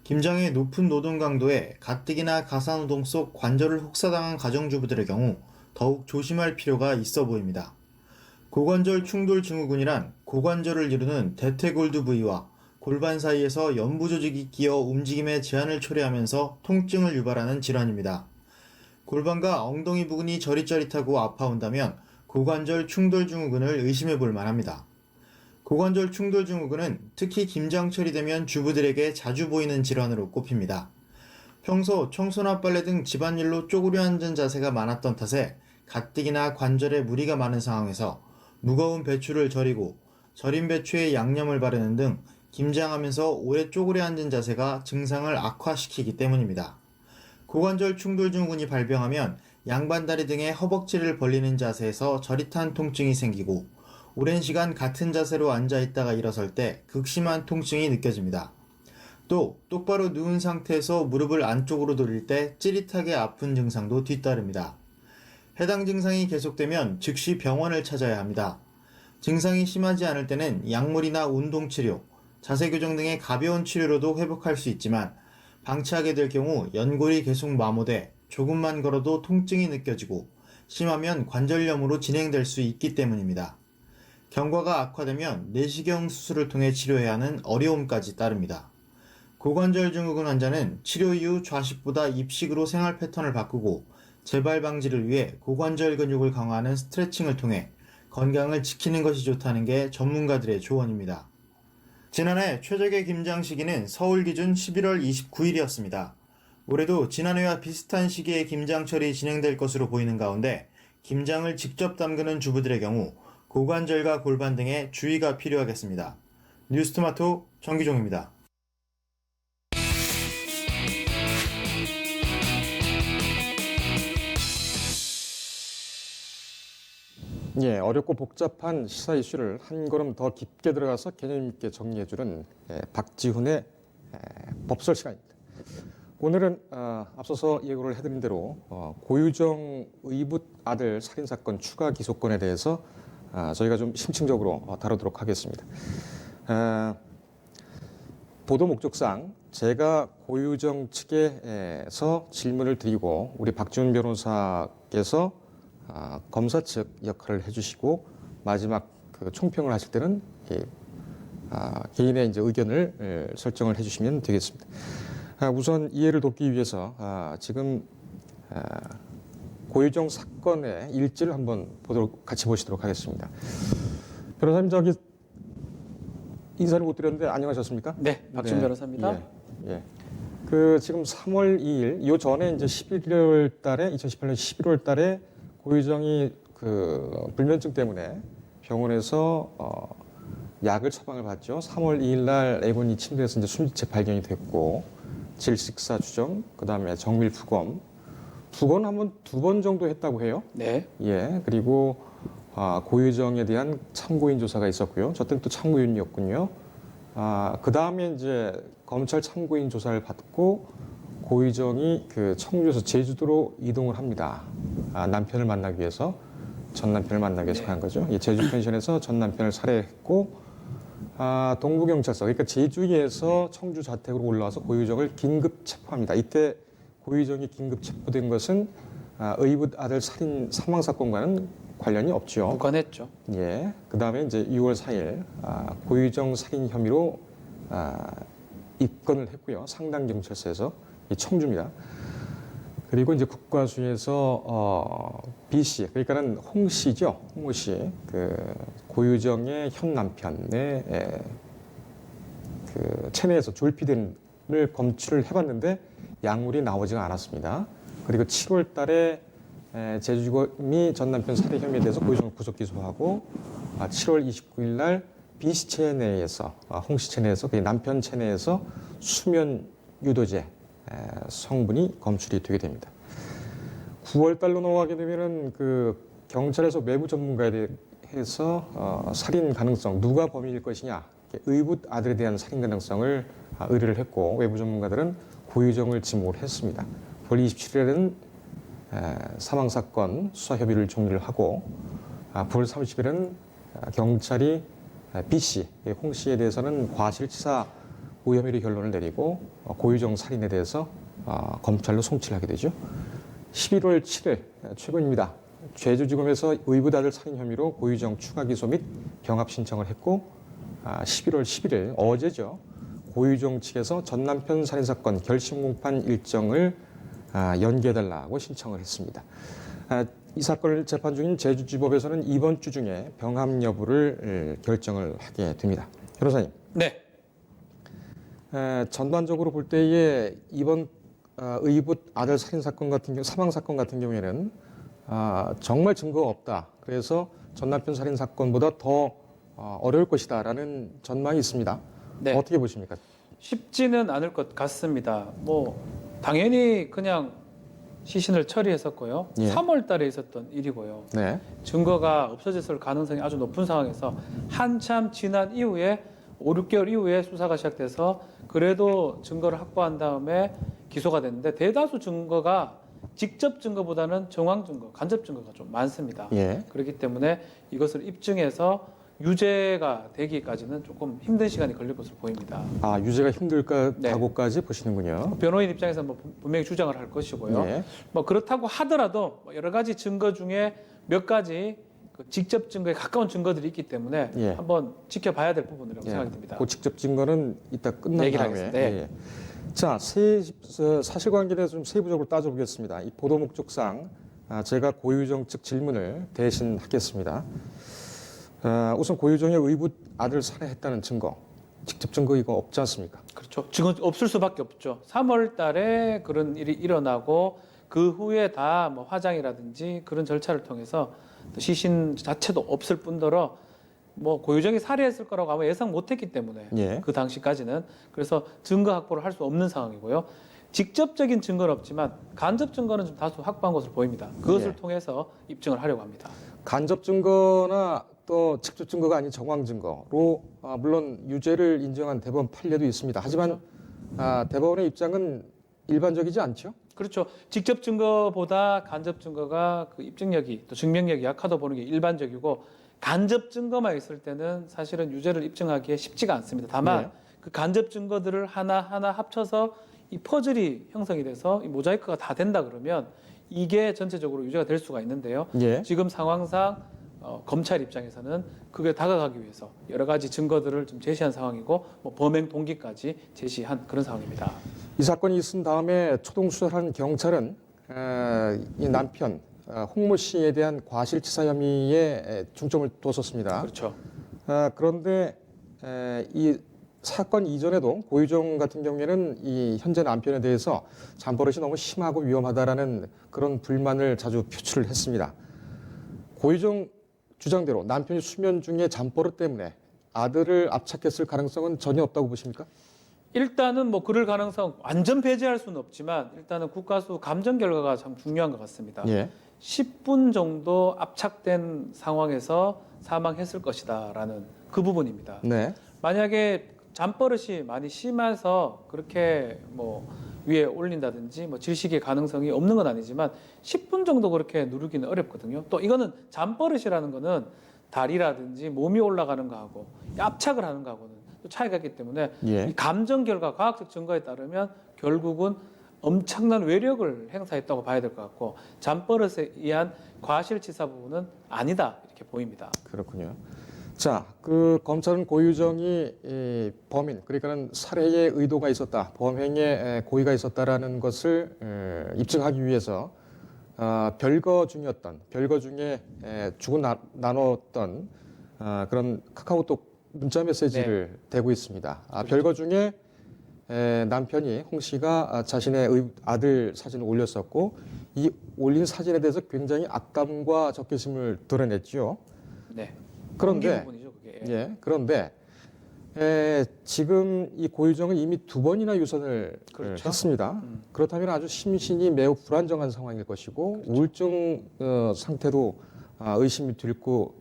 김장의 높은 노동 강도에 가뜩이나 가사노동 속 관절을 혹사당한 가정주부들의 경우 더욱 조심할 필요가 있어 보입니다. 고관절 충돌 증후군이란 고관절을 이루는 대퇴골두 부위와 골반 사이에서 연부 조직이 끼어 움직임의 제한을 초래하면서 통증을 유발하는 질환입니다. 골반과 엉덩이 부근이 저릿저릿하고 아파온다면 고관절 충돌 증후군을 의심해 볼 만합니다. 고관절 충돌 증후군은 특히 김장철이 되면 주부들에게 자주 보이는 질환으로 꼽힙니다. 평소 청소나 빨래 등 집안일로 쪼그려 앉은 자세가 많았던 탓에 가뜩이나 관절에 무리가 많은 상황에서 무거운 배추를 절이고 절인 배추에 양념을 바르는 등 김장하면서 오래 쪼그려 앉은 자세가 증상을 악화시키기 때문입니다. 고관절 충돌 증후군이 발병하면 양반다리 등의 허벅지를 벌리는 자세에서 저릿한 통증이 생기고 오랜 시간 같은 자세로 앉아있다가 일어설 때 극심한 통증이 느껴집니다. 또 똑바로 누운 상태에서 무릎을 안쪽으로 돌릴 때 찌릿하게 아픈 증상도 뒤따릅니다. 해당 증상이 계속되면 즉시 병원을 찾아야 합니다. 증상이 심하지 않을 때는 약물이나 운동치료, 자세교정 등의 가벼운 치료로도 회복할 수 있지만 방치하게 될 경우 연골이 계속 마모돼 조금만 걸어도 통증이 느껴지고 심하면 관절염으로 진행될 수 있기 때문입니다. 경과가 악화되면 내시경 수술을 통해 치료해야 하는 어려움까지 따릅니다. 고관절 증후군 환자는 치료 이후 좌식보다 입식으로 생활 패턴을 바꾸고 재발 방지를 위해 고관절 근육을 강화하는 스트레칭을 통해 건강을 지키는 것이 좋다는 게 전문가들의 조언입니다. 지난해 최적의 김장 시기는 서울 기준 11월 29일이었습니다. 올해도 지난해와 비슷한 시기에 김장철이 진행될 것으로 보이는 가운데 김장을 직접 담그는 주부들의 경우 고관절과 골반 등에 주의가 필요하겠습니다. 뉴스토마토 정기종입니다. 예, 어렵고 복잡한 시사 이슈를 한 걸음 더 깊게 들어가서 개념 있게 정리해주는 박지훈의 법설 시간입니다. 오늘은 앞서서 예고를 해드린 대로 고유정 의붓 아들 살인사건 추가 기소건에 대해서 저희가 좀 심층적으로 다루도록 하겠습니다. 보도 목적상 제가 고유정 측에서 질문을 드리고 우리 박지훈 변호사께서 검사 측 역할을 해주시고 마지막 그 총평을 하실 때는 개인의 이제 의견을 설정을 해주시면 되겠습니다. 우선 이해를 돕기 위해서 지금 고유정 사건의 일지를 한번 같이 보시도록 하겠습니다. 변호사님 저기 인사를 못 드렸는데 안녕하셨습니까? 네, 박준 변호사입니다. 예. 그 지금 3월 2일 요 전에 이제 11월 달에 2018년 11월 달에 고유정이 그 불면증 때문에 병원에서 약을 처방을 받죠. 3월 2일 날 A군이 침대에서 이제 숨지체 발견이 됐고 질식사 추정, 그다음에 정밀 부검, 부검 한번 2번 정도 했다고 해요. 네. 예. 그리고 고유정에 대한 참고인 조사가 있었고요. 저 때는 또 참고인이었군요. 그다음에 이제 검찰 참고인 조사를 받고 고유정이 그 청주에서 제주도로 이동을 합니다. 남편을 만나기 위해서, 전 남편을 만나기 위해서 간 거죠. 제주 펜션에서 전 남편을 살해했고 동부경찰서, 그러니까 제주에서 청주 자택으로 올라와서 고유정을 긴급 체포합니다. 이때 고유정이 긴급 체포된 것은 의붓 아들 살인 사망 사건과는 관련이 없죠. 무관했죠. 예. 그다음에 이제 6월 4일 고유정 살인 혐의로 입건을 했고요. 상당경찰서에서 이 청주입니다. 그리고 이제 국과수에서 B 씨, 그러니까는 홍 씨죠. 홍 씨, 그 고유정의 현 남편의 그 체내에서 졸피덴을 검출을 해봤는데 약물이 나오지가 않았습니다. 그리고 7월달에 제주지검이 전 남편 살해 혐의에 대해서 고유정을 구속 기소하고 7월 29일날 B 씨 체내에서 홍 씨 체내에서 그 남편 체내에서 수면 유도제 성분이 검출이 되게 됩니다. 9월달로 넘어가게 되면은 그 경찰에서 외부 전문가에 대해서 살인 가능성, 누가 범인일 것이냐, 의붓 아들에 대한 살인 가능성을 의뢰를 했고 외부 전문가들은 고유정을 지목을 했습니다. 9월 27일에는 사망 사건 수사 협의를 종료를 하고 9월 30일에는 경찰이 B 씨, 홍 씨에 대해서는 과실치사 무혐의로 결론을 내리고 고유정 살인에 대해서 검찰로 송치를 하게 되죠. 11월 7일 최근입니다. 제주지검에서 의붓아들 살인 혐의로 고유정 추가 기소 및 병합 신청을 했고 11월 11일 어제죠. 고유정 측에서 전 남편 살인사건 결심 공판 일정을 연기해달라고 신청을 했습니다. 이 사건을 재판 중인 제주지법에서는 이번 주 중에 병합 여부를 결정을 하게 됩니다. 변호사님. 네. 전반적으로 볼 때에 이번 의붓 아들 살인 사건 같은 경우, 사망 사건 같은 경우에는 정말 증거가 없다. 그래서 전 남편 살인 사건보다 더 어려울 것이다라는 전망이 있습니다. 네. 어떻게 보십니까? 쉽지는 않을 것 같습니다. 뭐 당연히 그냥 시신을 처리했었고요. 예. 3월 달에 있었던 일이고요. 네. 증거가 없어졌을 가능성이 아주 높은 상황에서 한참 지난 이후에 5, 6개월 이후에 수사가 시작돼서 그래도 증거를 확보한 다음에 기소가 됐는데 대다수 증거가 직접 증거보다는 정황 증거, 간접 증거가 좀 많습니다. 예. 그렇기 때문에 이것을 입증해서 유죄가 되기까지는 조금 힘든 시간이 걸릴 것으로 보입니다. 유죄가 힘들까고까지 보시는군요. 변호인 입장에서 뭐 분명히 주장을 할 것이고요. 예. 뭐 그렇다고 하더라도 여러 가지 증거 중에 몇 가지 그 직접 증거에 가까운 증거들이 있기 때문에 예. 한번 지켜봐야 될 부분이라고 예. 생각이 듭니다. 그 직접 증거는 이따 끝난 얘기를 다음에. 하겠습니다. 네. 예. 자, 사실관계에 대해서 좀 세부적으로 따져보겠습니다. 이 보도 목적상 제가 고유정 측 질문을 대신 하겠습니다. 우선 고유정의 의붓 아들 살해했다는 증거, 직접 증거 이거 없지 않습니까? 그렇죠. 증거 없을 수밖에 없죠. 3월 달에 그런 일이 일어나고 그 후에 다 뭐 화장이라든지 그런 절차를 통해서 또 시신 자체도 없을 뿐더러 뭐 고유정이 살해했을 거라고 아마 예상 못했기 때문에 예. 그 당시까지는 그래서 증거 확보를 할 수 없는 상황이고요. 직접적인 증거는 없지만 간접 증거는 좀 다소 확보한 것으로 보입니다. 그것을 예. 통해서 입증을 하려고 합니다. 간접 증거나 또 직접 증거가 아닌 정황 증거로 물론 유죄를 인정한 대법원 판례도 있습니다. 하지만 대법원의 입장은 일반적이지 않죠? 그렇죠. 직접 증거보다 간접 증거가 그 입증력이 또 증명력이 약하다 보는 게 일반적이고 간접 증거만 있을 때는 사실은 유죄를 입증하기에 쉽지가 않습니다. 다만 네. 그 간접 증거들을 하나하나 합쳐서 이 퍼즐이 형성이 돼서 이 모자이크가 다 된다 그러면 이게 전체적으로 유죄가 될 수가 있는데요. 예. 지금 상황상 검찰 입장에서는 그게 다가가기 위해서 여러 가지 증거들을 좀 제시한 상황이고 뭐 범행 동기까지 제시한 그런 상황입니다. 이 사건이 있은 다음에 초동 수사한 경찰은 이 남편 홍모 씨에 대한 과실치사 혐의에 중점을 뒀었습니다. 그렇죠. 그런데 이 사건 이전에도 고유정 같은 경우에는 이 현재 남편에 대해서 잠버릇이 너무 심하고 위험하다라는 그런 불만을 자주 표출을 했습니다. 고유정 주장대로 남편이 수면 중에 잠버릇 때문에 아들을 압착했을 가능성은 전혀 없다고 보십니까? 일단은 뭐 그럴 가능성 완전 배제할 수는 없지만 일단은 국가수 감정 결과가 참 중요한 것 같습니다. 예. 10분 정도 압착된 상황에서 사망했을 것이다라는 그 부분입니다. 네. 만약에 잠버릇이 많이 심해서 그렇게 뭐 위에 올린다든지 뭐 질식의 가능성이 없는 건 아니지만 10분 정도 그렇게 누르기는 어렵거든요. 또 이거는 잠버릇이라는 거는 다리라든지 몸이 올라가는 거하고 압착을 하는 거하고는 또 차이가 있기 때문에 예. 이 감정 결과 과학적 증거에 따르면 결국은 엄청난 외력을 행사했다고 봐야 될 것 같고 잠버릇에 의한 과실치사 부분은 아니다 이렇게 보입니다. 그렇군요. 자, 그 검찰은 고유정이 이 범인, 그러니까는 살해의 의도가 있었다, 범행에 고의가 있었다라는 것을 입증하기 위해서 별거 중에 주고 나눴던 그런 카카오톡 문자 메시지를 대고 있습니다. 별거 중에 남편이 홍 씨가 자신의 아들 사진을 올렸었고 이 올린 사진에 대해서 굉장히 악감과 적개심을 드러냈죠. 네. 그런데 부분이죠, 그게. 예, 그런데 지금 이 고유정은 이미 2번이나 유선을 그렇죠. 했습니다. 그렇다면 아주 심신이 매우 불안정한 상황일 것이고 그렇죠. 우울증 상태도 의심이 들고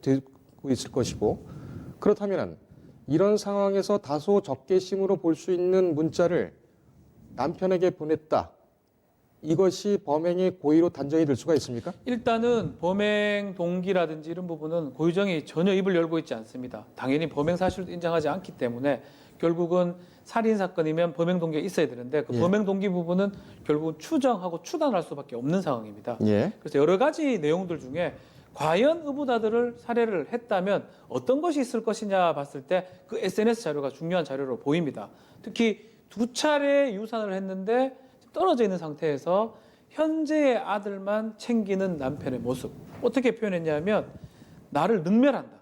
있을 것이고 그렇다면 이런 상황에서 다소 적개심으로 볼 수 있는 문자를 남편에게 보냈다. 이것이 범행의 고의로 단정이 될 수가 있습니까? 일단은 범행 동기라든지 이런 부분은 고유정이 전혀 입을 열고 있지 않습니다. 당연히 범행 사실도 인정하지 않기 때문에 결국은 살인 사건이면 범행 동기가 있어야 되는데 그 예. 범행 동기 부분은 결국은 추정하고 추단할 수밖에 없는 상황입니다. 예. 그래서 여러 가지 내용들 중에 과연 의붓아들을 살해를 했다면 어떤 것이 있을 것이냐 봤을 때 그 SNS 자료가 중요한 자료로 보입니다. 특히 2차례 유산을 했는데 떨어져 있는 상태에서 현재의 아들만 챙기는 남편의 모습. 어떻게 표현했냐면 나를 능멸한다.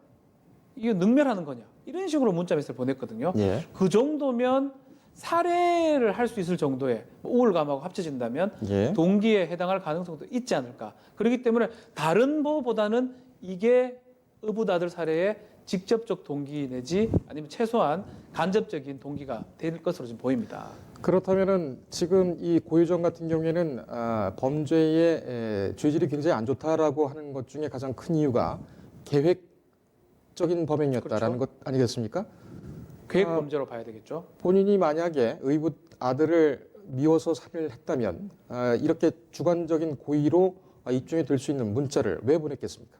이게 능멸하는 거냐. 이런 식으로 문자 메시지를 보냈거든요. 예. 그 정도면 살해를 할 수 있을 정도의 우울감하고 합쳐진다면 예. 동기에 해당할 가능성도 있지 않을까. 그렇기 때문에 다른 뭐보다는 이게 의붓아들 살해의 직접적 동기 내지 아니면 최소한 간접적인 동기가 될 것으로 지금 보입니다. 그렇다면은 지금 이 고유정 같은 경우에는 범죄의 죄질이 굉장히 안 좋다라고 하는 것 중에 가장 큰 이유가 계획적인 범행이었다라는 그렇죠. 것 아니겠습니까? 계획 범죄로 봐야 되겠죠. 본인이 만약에 의붓 아들을 미워서 살해를 했다면 이렇게 주관적인 고의로 입증이 될 수 있는 문자를 왜 보냈겠습니까?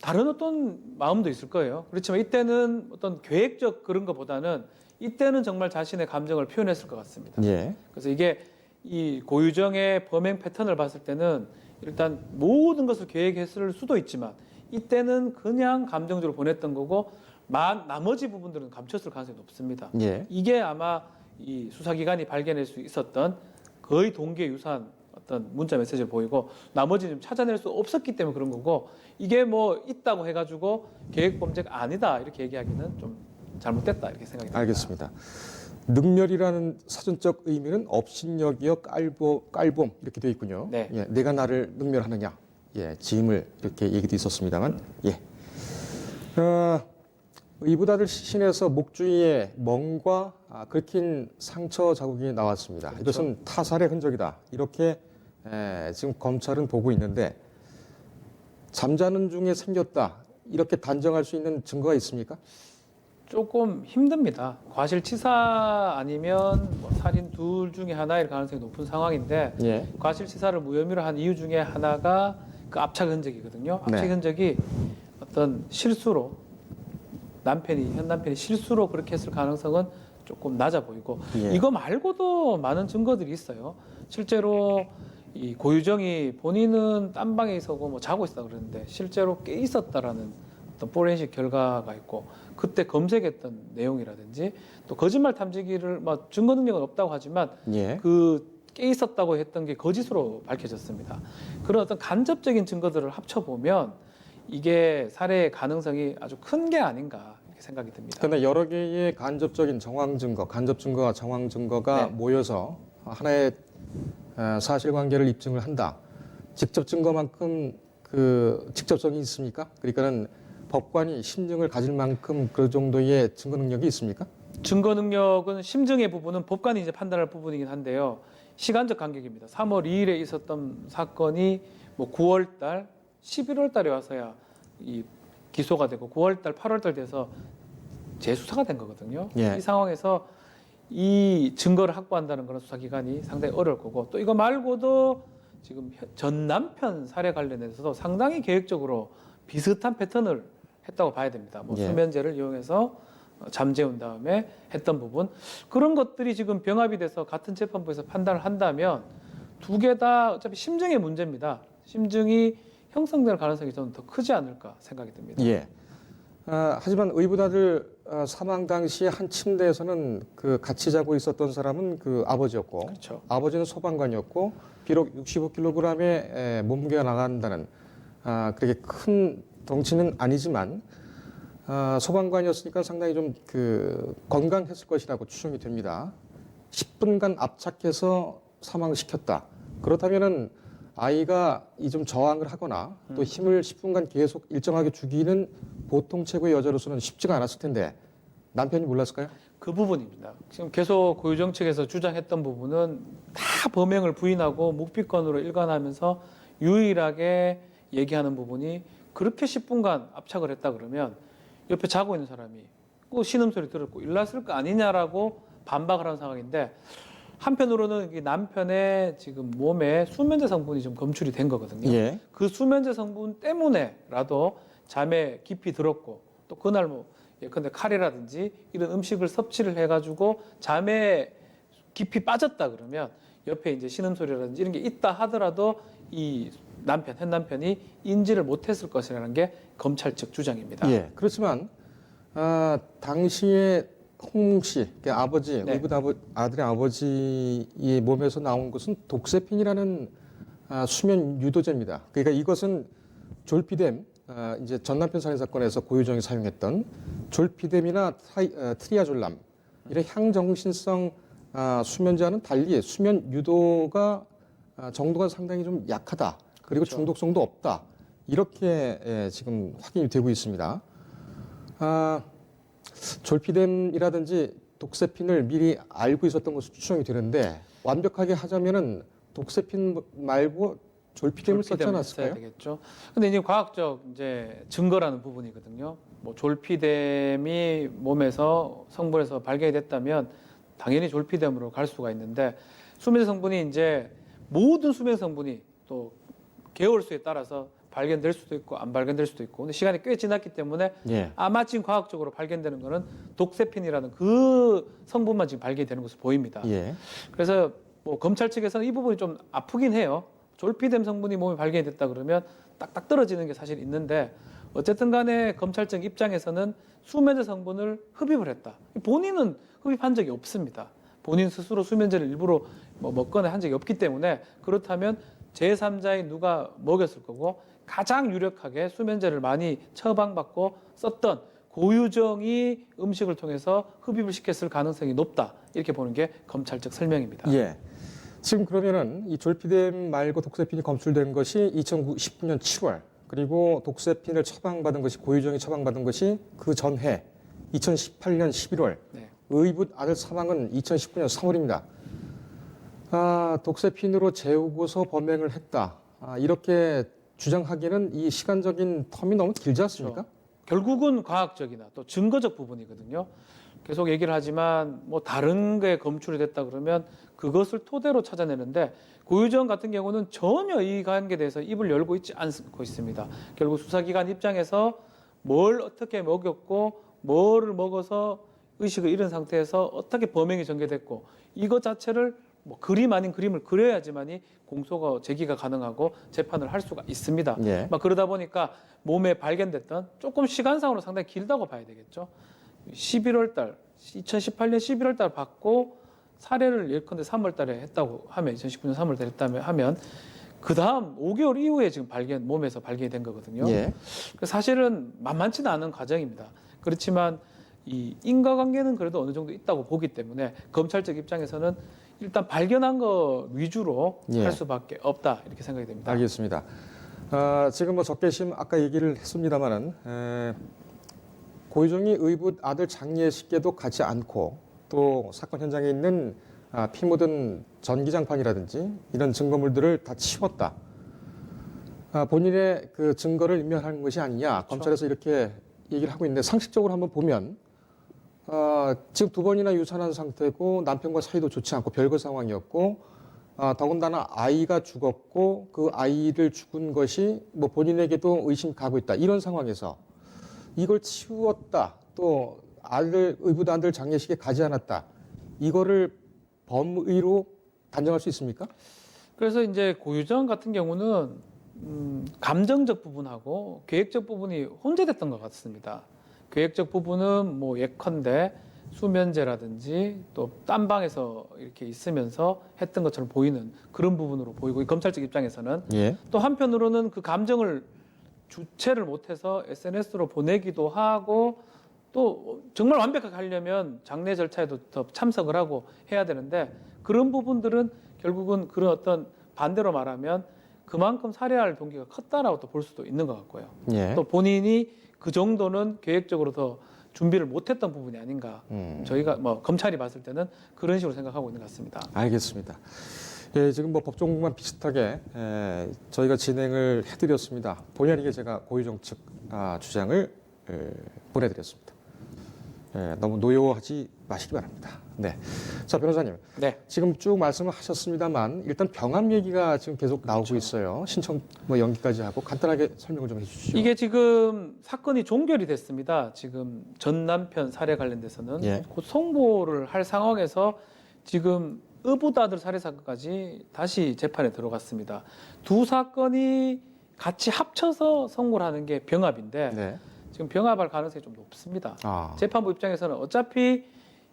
다른 어떤 마음도 있을 거예요. 그렇지만 이때는 어떤 계획적 그런 것보다는 이때는 정말 자신의 감정을 표현했을 것 같습니다. 예. 그래서 이게 이 고유정의 범행 패턴을 봤을 때는 일단 모든 것을 계획했을 수도 있지만 이때는 그냥 감정적으로 보냈던 거고 나머지 부분들은 감췄을 가능성이 높습니다. 예. 이게 아마 이 수사기관이 발견할 수 있었던 거의 동기에 유사한 어떤 문자 메시지를 보이고 나머지는 찾아낼 수 없었기 때문에 그런 거고 이게 뭐 있다고 해가지고 계획 범죄가 아니다 이렇게 얘기하기는 좀 잘못됐다 이렇게 생각이 듭니다. 알겠습니다. 능멸이라는 사전적 의미는 업신여기여 깔봄 이렇게 되어 있군요. 네. 예, 내가 나를 능멸하느냐, 예, 지임을 이렇게 얘기도 있었습니다만, 예. 의붓아들 시신에서 목 주위에 멍과 긁힌 상처 자국이 나왔습니다. 그렇죠. 이것은 타살의 흔적이다. 이렇게 지금 검찰은 보고 있는데 잠자는 중에 생겼다. 이렇게 단정할 수 있는 증거가 있습니까? 조금 힘듭니다. 과실치사 아니면 뭐 살인 둘 중에 하나일 가능성이 높은 상황인데 예. 과실치사를 무혐의로 한 이유 중에 하나가 그 압착 흔적이거든요. 압착 네. 흔적이 어떤 실수로 현 남편이 실수로 그렇게 했을 가능성은 조금 낮아 보이고 예. 이거 말고도 많은 증거들이 있어요. 실제로 이 고유정이 본인은 딴 방에 있었고 뭐 자고 있었다 그러는데 실제로 깨 있었다라는 어떤 포렌식 결과가 있고 그때 검색했던 내용이라든지 또 거짓말 탐지기를 뭐 증거 능력은 없다고 하지만 예. 그 깨 있었다고 했던 게 거짓으로 밝혀졌습니다. 그런 어떤 간접적인 증거들을 합쳐보면 이게 살해의 가능성이 아주 큰 게 아닌가 이렇게 생각이 듭니다. 그런데 여러 개의 간접적인 정황 증거, 간접 증거와 정황 증거가 네. 모여서 하나의 사실관계를 입증을 한다. 직접 증거만큼 그 직접성이 있습니까? 그러니까는 법관이 심증을 가질 만큼 그 정도의 증거 능력이 있습니까? 증거 능력은 심증의 부분은 법관이 이제 판단할 부분이긴 한데요. 시간적 간격입니다. 3월 2일에 있었던 사건이 뭐 9월 달, 11월 달에 와서야 이 기소가 되고 9월 달, 8월 달 돼서 재수사가 된 거거든요. 예. 이 상황에서 이 증거를 확보한다는 것은 수사기관이 상당히 어려울 거고 또 이거 말고도 지금 전 남편 살해 관련해서도 상당히 계획적으로 비슷한 패턴을 했다고 봐야 됩니다. 뭐 예. 수면제를 이용해서 잠재운 다음에 했던 부분 그런 것들이 지금 병합이 돼서 같은 재판부에서 판단을 한다면 두 개 다 어차피 심증의 문제입니다. 심증이 형성될 가능성이 저는 더 크지 않을까 생각이 듭니다. 예. 하지만 의붓아들 사망 당시 한 침대에서는 그 같이 자고 있었던 사람은 그 아버지였고 그렇죠. 아버지는 소방관이었고 비록 65kg의 몸무게가 나간다는 그렇게 큰 덩치는 아니지만 소방관이었으니까 상당히 좀 그 건강했을 것이라고 추정이 됩니다. 10분간 압착해서 사망시켰다. 그렇다면은 아이가 이 좀 저항을 하거나 또 힘을 10분간 계속 일정하게 주기는 보통 최고의 여자로서는 쉽지가 않았을 텐데 남편이 몰랐을까요? 그 부분입니다. 지금 계속 고유정 측에서 주장했던 부분은 다 범행을 부인하고 묵비권으로 일관하면서 유일하게 얘기하는 부분이 그렇게 10분간 압착을 했다 그러면 옆에 자고 있는 사람이 그 신음소리 들었고 일났을 거 아니냐라고 반박을 하는 상황인데 한편으로는 이 남편의 지금 몸에 수면제 성분이 좀 검출이 된 거거든요. 예. 그 수면제 성분 때문에라도 잠에 깊이 들었고 또 그날 뭐 예컨대 카레라든지 이런 음식을 섭취를 해가지고 잠에 깊이 빠졌다 그러면 옆에 이제 신음소리라든지 이런 게 있다 하더라도 이 현 남편이 인지를 못했을 것이라는 게 검찰 측 주장입니다. 예. 그렇지만 당시에 홍 씨, 그 아버지, 네. 의붓 아들의 아버지의 몸에서 나온 것은 독세핀이라는 수면 유도제입니다. 그러니까 이것은 졸피뎀, 이제 전 남편 살인 사건에서 고유정이 사용했던 졸피뎀이나 트리아졸람 이런 향정신성 수면제와는 달리 수면 유도가 정도가 상당히 좀 약하다. 그리고 그렇죠. 중독성도 없다. 이렇게 지금 확인이 되고 있습니다. 졸피뎀이라든지 독세핀을 미리 알고 있었던 것으로 추정이 되는데 완벽하게 하자면은 독세핀 말고 졸피뎀을 썼지 않았을까요? 되겠죠. 근데 이제 과학적 이제 증거라는 부분이거든요. 뭐 졸피뎀이 몸에서 성분에서 발견이 됐다면 당연히 졸피뎀으로 갈 수가 있는데 수면제 성분이 이제 모든 수면 성분이 또 개월수에 따라서 발견될 수도 있고 안 발견될 수도 있고 근데 시간이 꽤 지났기 때문에 예. 아마 지금 과학적으로 발견되는 거는 독세핀이라는 그 성분만 지금 발견이 되는 것으로 보입니다. 예. 그래서 뭐 검찰 측에서는 이 부분이 좀 아프긴 해요. 졸피뎀 성분이 몸에 발견이 됐다 그러면 딱딱 떨어지는 게 사실 있는데 어쨌든 간에 검찰 측 입장에서는 수면제 성분을 흡입을 했다. 본인은 흡입한 적이 없습니다. 본인 스스로 수면제를 일부러 뭐 먹거나 한 적이 없기 때문에 그렇다면 제3자인 누가 먹였을 거고 가장 유력하게 수면제를 많이 처방받고 썼던 고유정이 음식을 통해서 흡입을 시켰을 가능성이 높다. 이렇게 보는 게 검찰 측 설명입니다. 예. 지금 그러면은 이 졸피뎀 말고 독세핀이 검출된 것이 2019년 7월 그리고 독세핀을 처방받은 것이 고유정이 처방받은 것이 그 전해 2018년 11월 네. 의붓 아들 사망은 2019년 3월입니다. 독세핀으로 재우고서 범행을 했다. 이렇게 주장하기에는 이 시간적인 텀이 너무 길지 않습니까? 그렇죠. 결국은 과학적이나 또 증거적 부분이거든요. 계속 얘기를 하지만 뭐 다른 게 검출이 됐다 그러면 그것을 토대로 찾아내는데 고유정 같은 경우는 전혀 이 관계에 대해서 입을 열고 있지 않고 있습니다. 결국 수사기관 입장에서 뭘 어떻게 먹였고 뭐를 먹어서 의식을 잃은 상태에서 어떻게 범행이 전개됐고 이것 자체를 뭐 그림 아닌 그림을 그려야지만이 공소가 제기가 가능하고 재판을 할 수가 있습니다. 예. 막 그러다 보니까 몸에 발견됐던 조금 시간상으로 상당히 길다고 봐야 되겠죠. 11월 달, 2018년 11월 달 받고 살해를 예컨대 3월 달에 했다고 하면 2019년 3월 달에 했다면 하면 그 다음 5개월 이후에 지금 몸에서 발견이 된 거거든요. 예. 사실은 만만치는 않은 과정입니다. 그렇지만 이 인과관계는 그래도 어느 정도 있다고 보기 때문에 검찰 측 입장에서는 일단 발견한 거 위주로 예. 할 수밖에 없다 이렇게 생각이 됩니다. 알겠습니다. 지금 뭐 적개심 아까 얘기를 했습니다만은 고유정이 의붓 아들 장례식에도 가지 않고 또 사건 현장에 있는 피 묻은 전기장판이라든지 이런 증거물들을 다 치웠다. 본인의 그 증거를 인멸하는 것이 아니냐. 그렇죠. 검찰에서 이렇게 얘기를 하고 있는데 상식적으로 한번 보면 지금 두 번이나 유산한 상태고 남편과 사이도 좋지 않고 별거 상황이었고 더군다나 아이가 죽었고 그 아이를 죽은 것이 뭐 본인에게도 의심 가고 있다. 이런 상황에서 이걸 치웠다. 또 의붓 아들 장례식에 가지 않았다. 이거를 범의로 단정할 수 있습니까? 그래서 이제 고유정 같은 경우는 감정적 부분하고 계획적 부분이 혼재됐던 것 같습니다. 계획적 부분은 뭐 예컨대 수면제라든지 또 딴 방에서 이렇게 있으면서 했던 것처럼 보이는 그런 부분으로 보이고 검찰 측 입장에서는 예. 또 한편으로는 그 감정을 주체를 못해서 SNS로 보내기도 하고 또 정말 완벽하게 하려면 장례 절차에도 더 참석을 하고 해야 되는데 그런 부분들은 결국은 그런 어떤 반대로 말하면 그만큼 살해할 동기가 컸다라고 또 볼 수도 있는 것 같고요. 예. 또 본인이 그 정도는 계획적으로 더 준비를 못했던 부분이 아닌가. 저희가 뭐 검찰이 봤을 때는 그런 식으로 생각하고 있는 것 같습니다. 알겠습니다. 예, 지금 뭐 법정국만 비슷하게 저희가 진행을 해드렸습니다. 본의 아니게 제가 고유정 측 주장을 보내드렸습니다. 너무 노여워하지 마시기 바랍니다. 네. 자, 변호사님. 네. 지금 쭉 말씀을 하셨습니다만 일단 병합 얘기가 지금 계속 나오고 있어요. 신청 연기까지 하고 간단하게 설명을 좀 해주시죠. 이게 지금 사건이 종결이 됐습니다. 지금 전 남편 살해 관련돼서는 예. 곧 송고를 할 상황에서 지금 의붓아들 살해 사건까지 다시 재판에 들어갔습니다. 두 사건이 같이 합쳐서 선고를 하는 게 병합인데 네. 지금 병합할 가능성이 좀 높습니다. 아, 재판부 입장에서는 어차피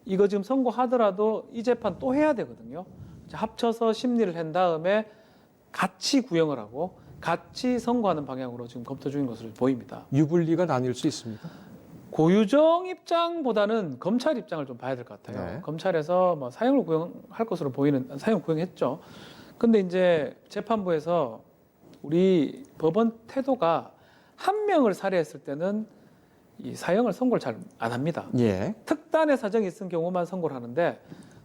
이거 지금 선고하더라도 이 재판 또 해야 되거든요. 합쳐서 심리를 한 다음에 같이 구형을 하고 같이 선고하는 방향으로 지금 검토 중인 것으로 보입니다. 유불리가 나뉠 수 있습니까? 고유정 입장보다는 검찰 입장을 좀 봐야 될 것 같아요. 네. 검찰에서 뭐 사형을 구형할 것으로 보이는 사형 구형했죠. 근데 이제 재판부에서 우리 법원 태도가 한 명을 살해했을 때는 이 사형을 선고를 잘 안 합니다. 예. 특단의 사정이 있은 경우만 선고를 하는데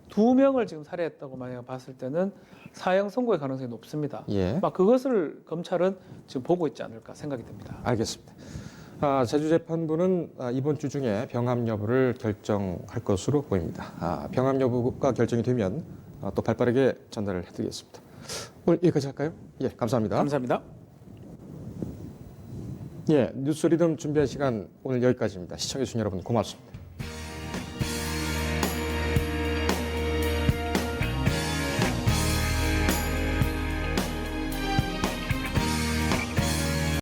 두 명을 지금 살해했다고 만약 봤을 때는 사형 선고의 가능성이 높습니다. 예. 막 그것을 검찰은 지금 보고 있지 않을까 생각이 듭니다. 알겠습니다. 제주재판부는 이번 주 중에 병합 여부를 결정할 것으로 보입니다. 병합 여부가 결정이 되면 또 발빠르게 전달을 해드리겠습니다. 오늘 여기까지 할까요? 예, 감사합니다. 감사합니다. 예, 뉴스 리듬 준비한 시간 오늘 여기까지입니다. 시청해주신 여러분 고맙습니다.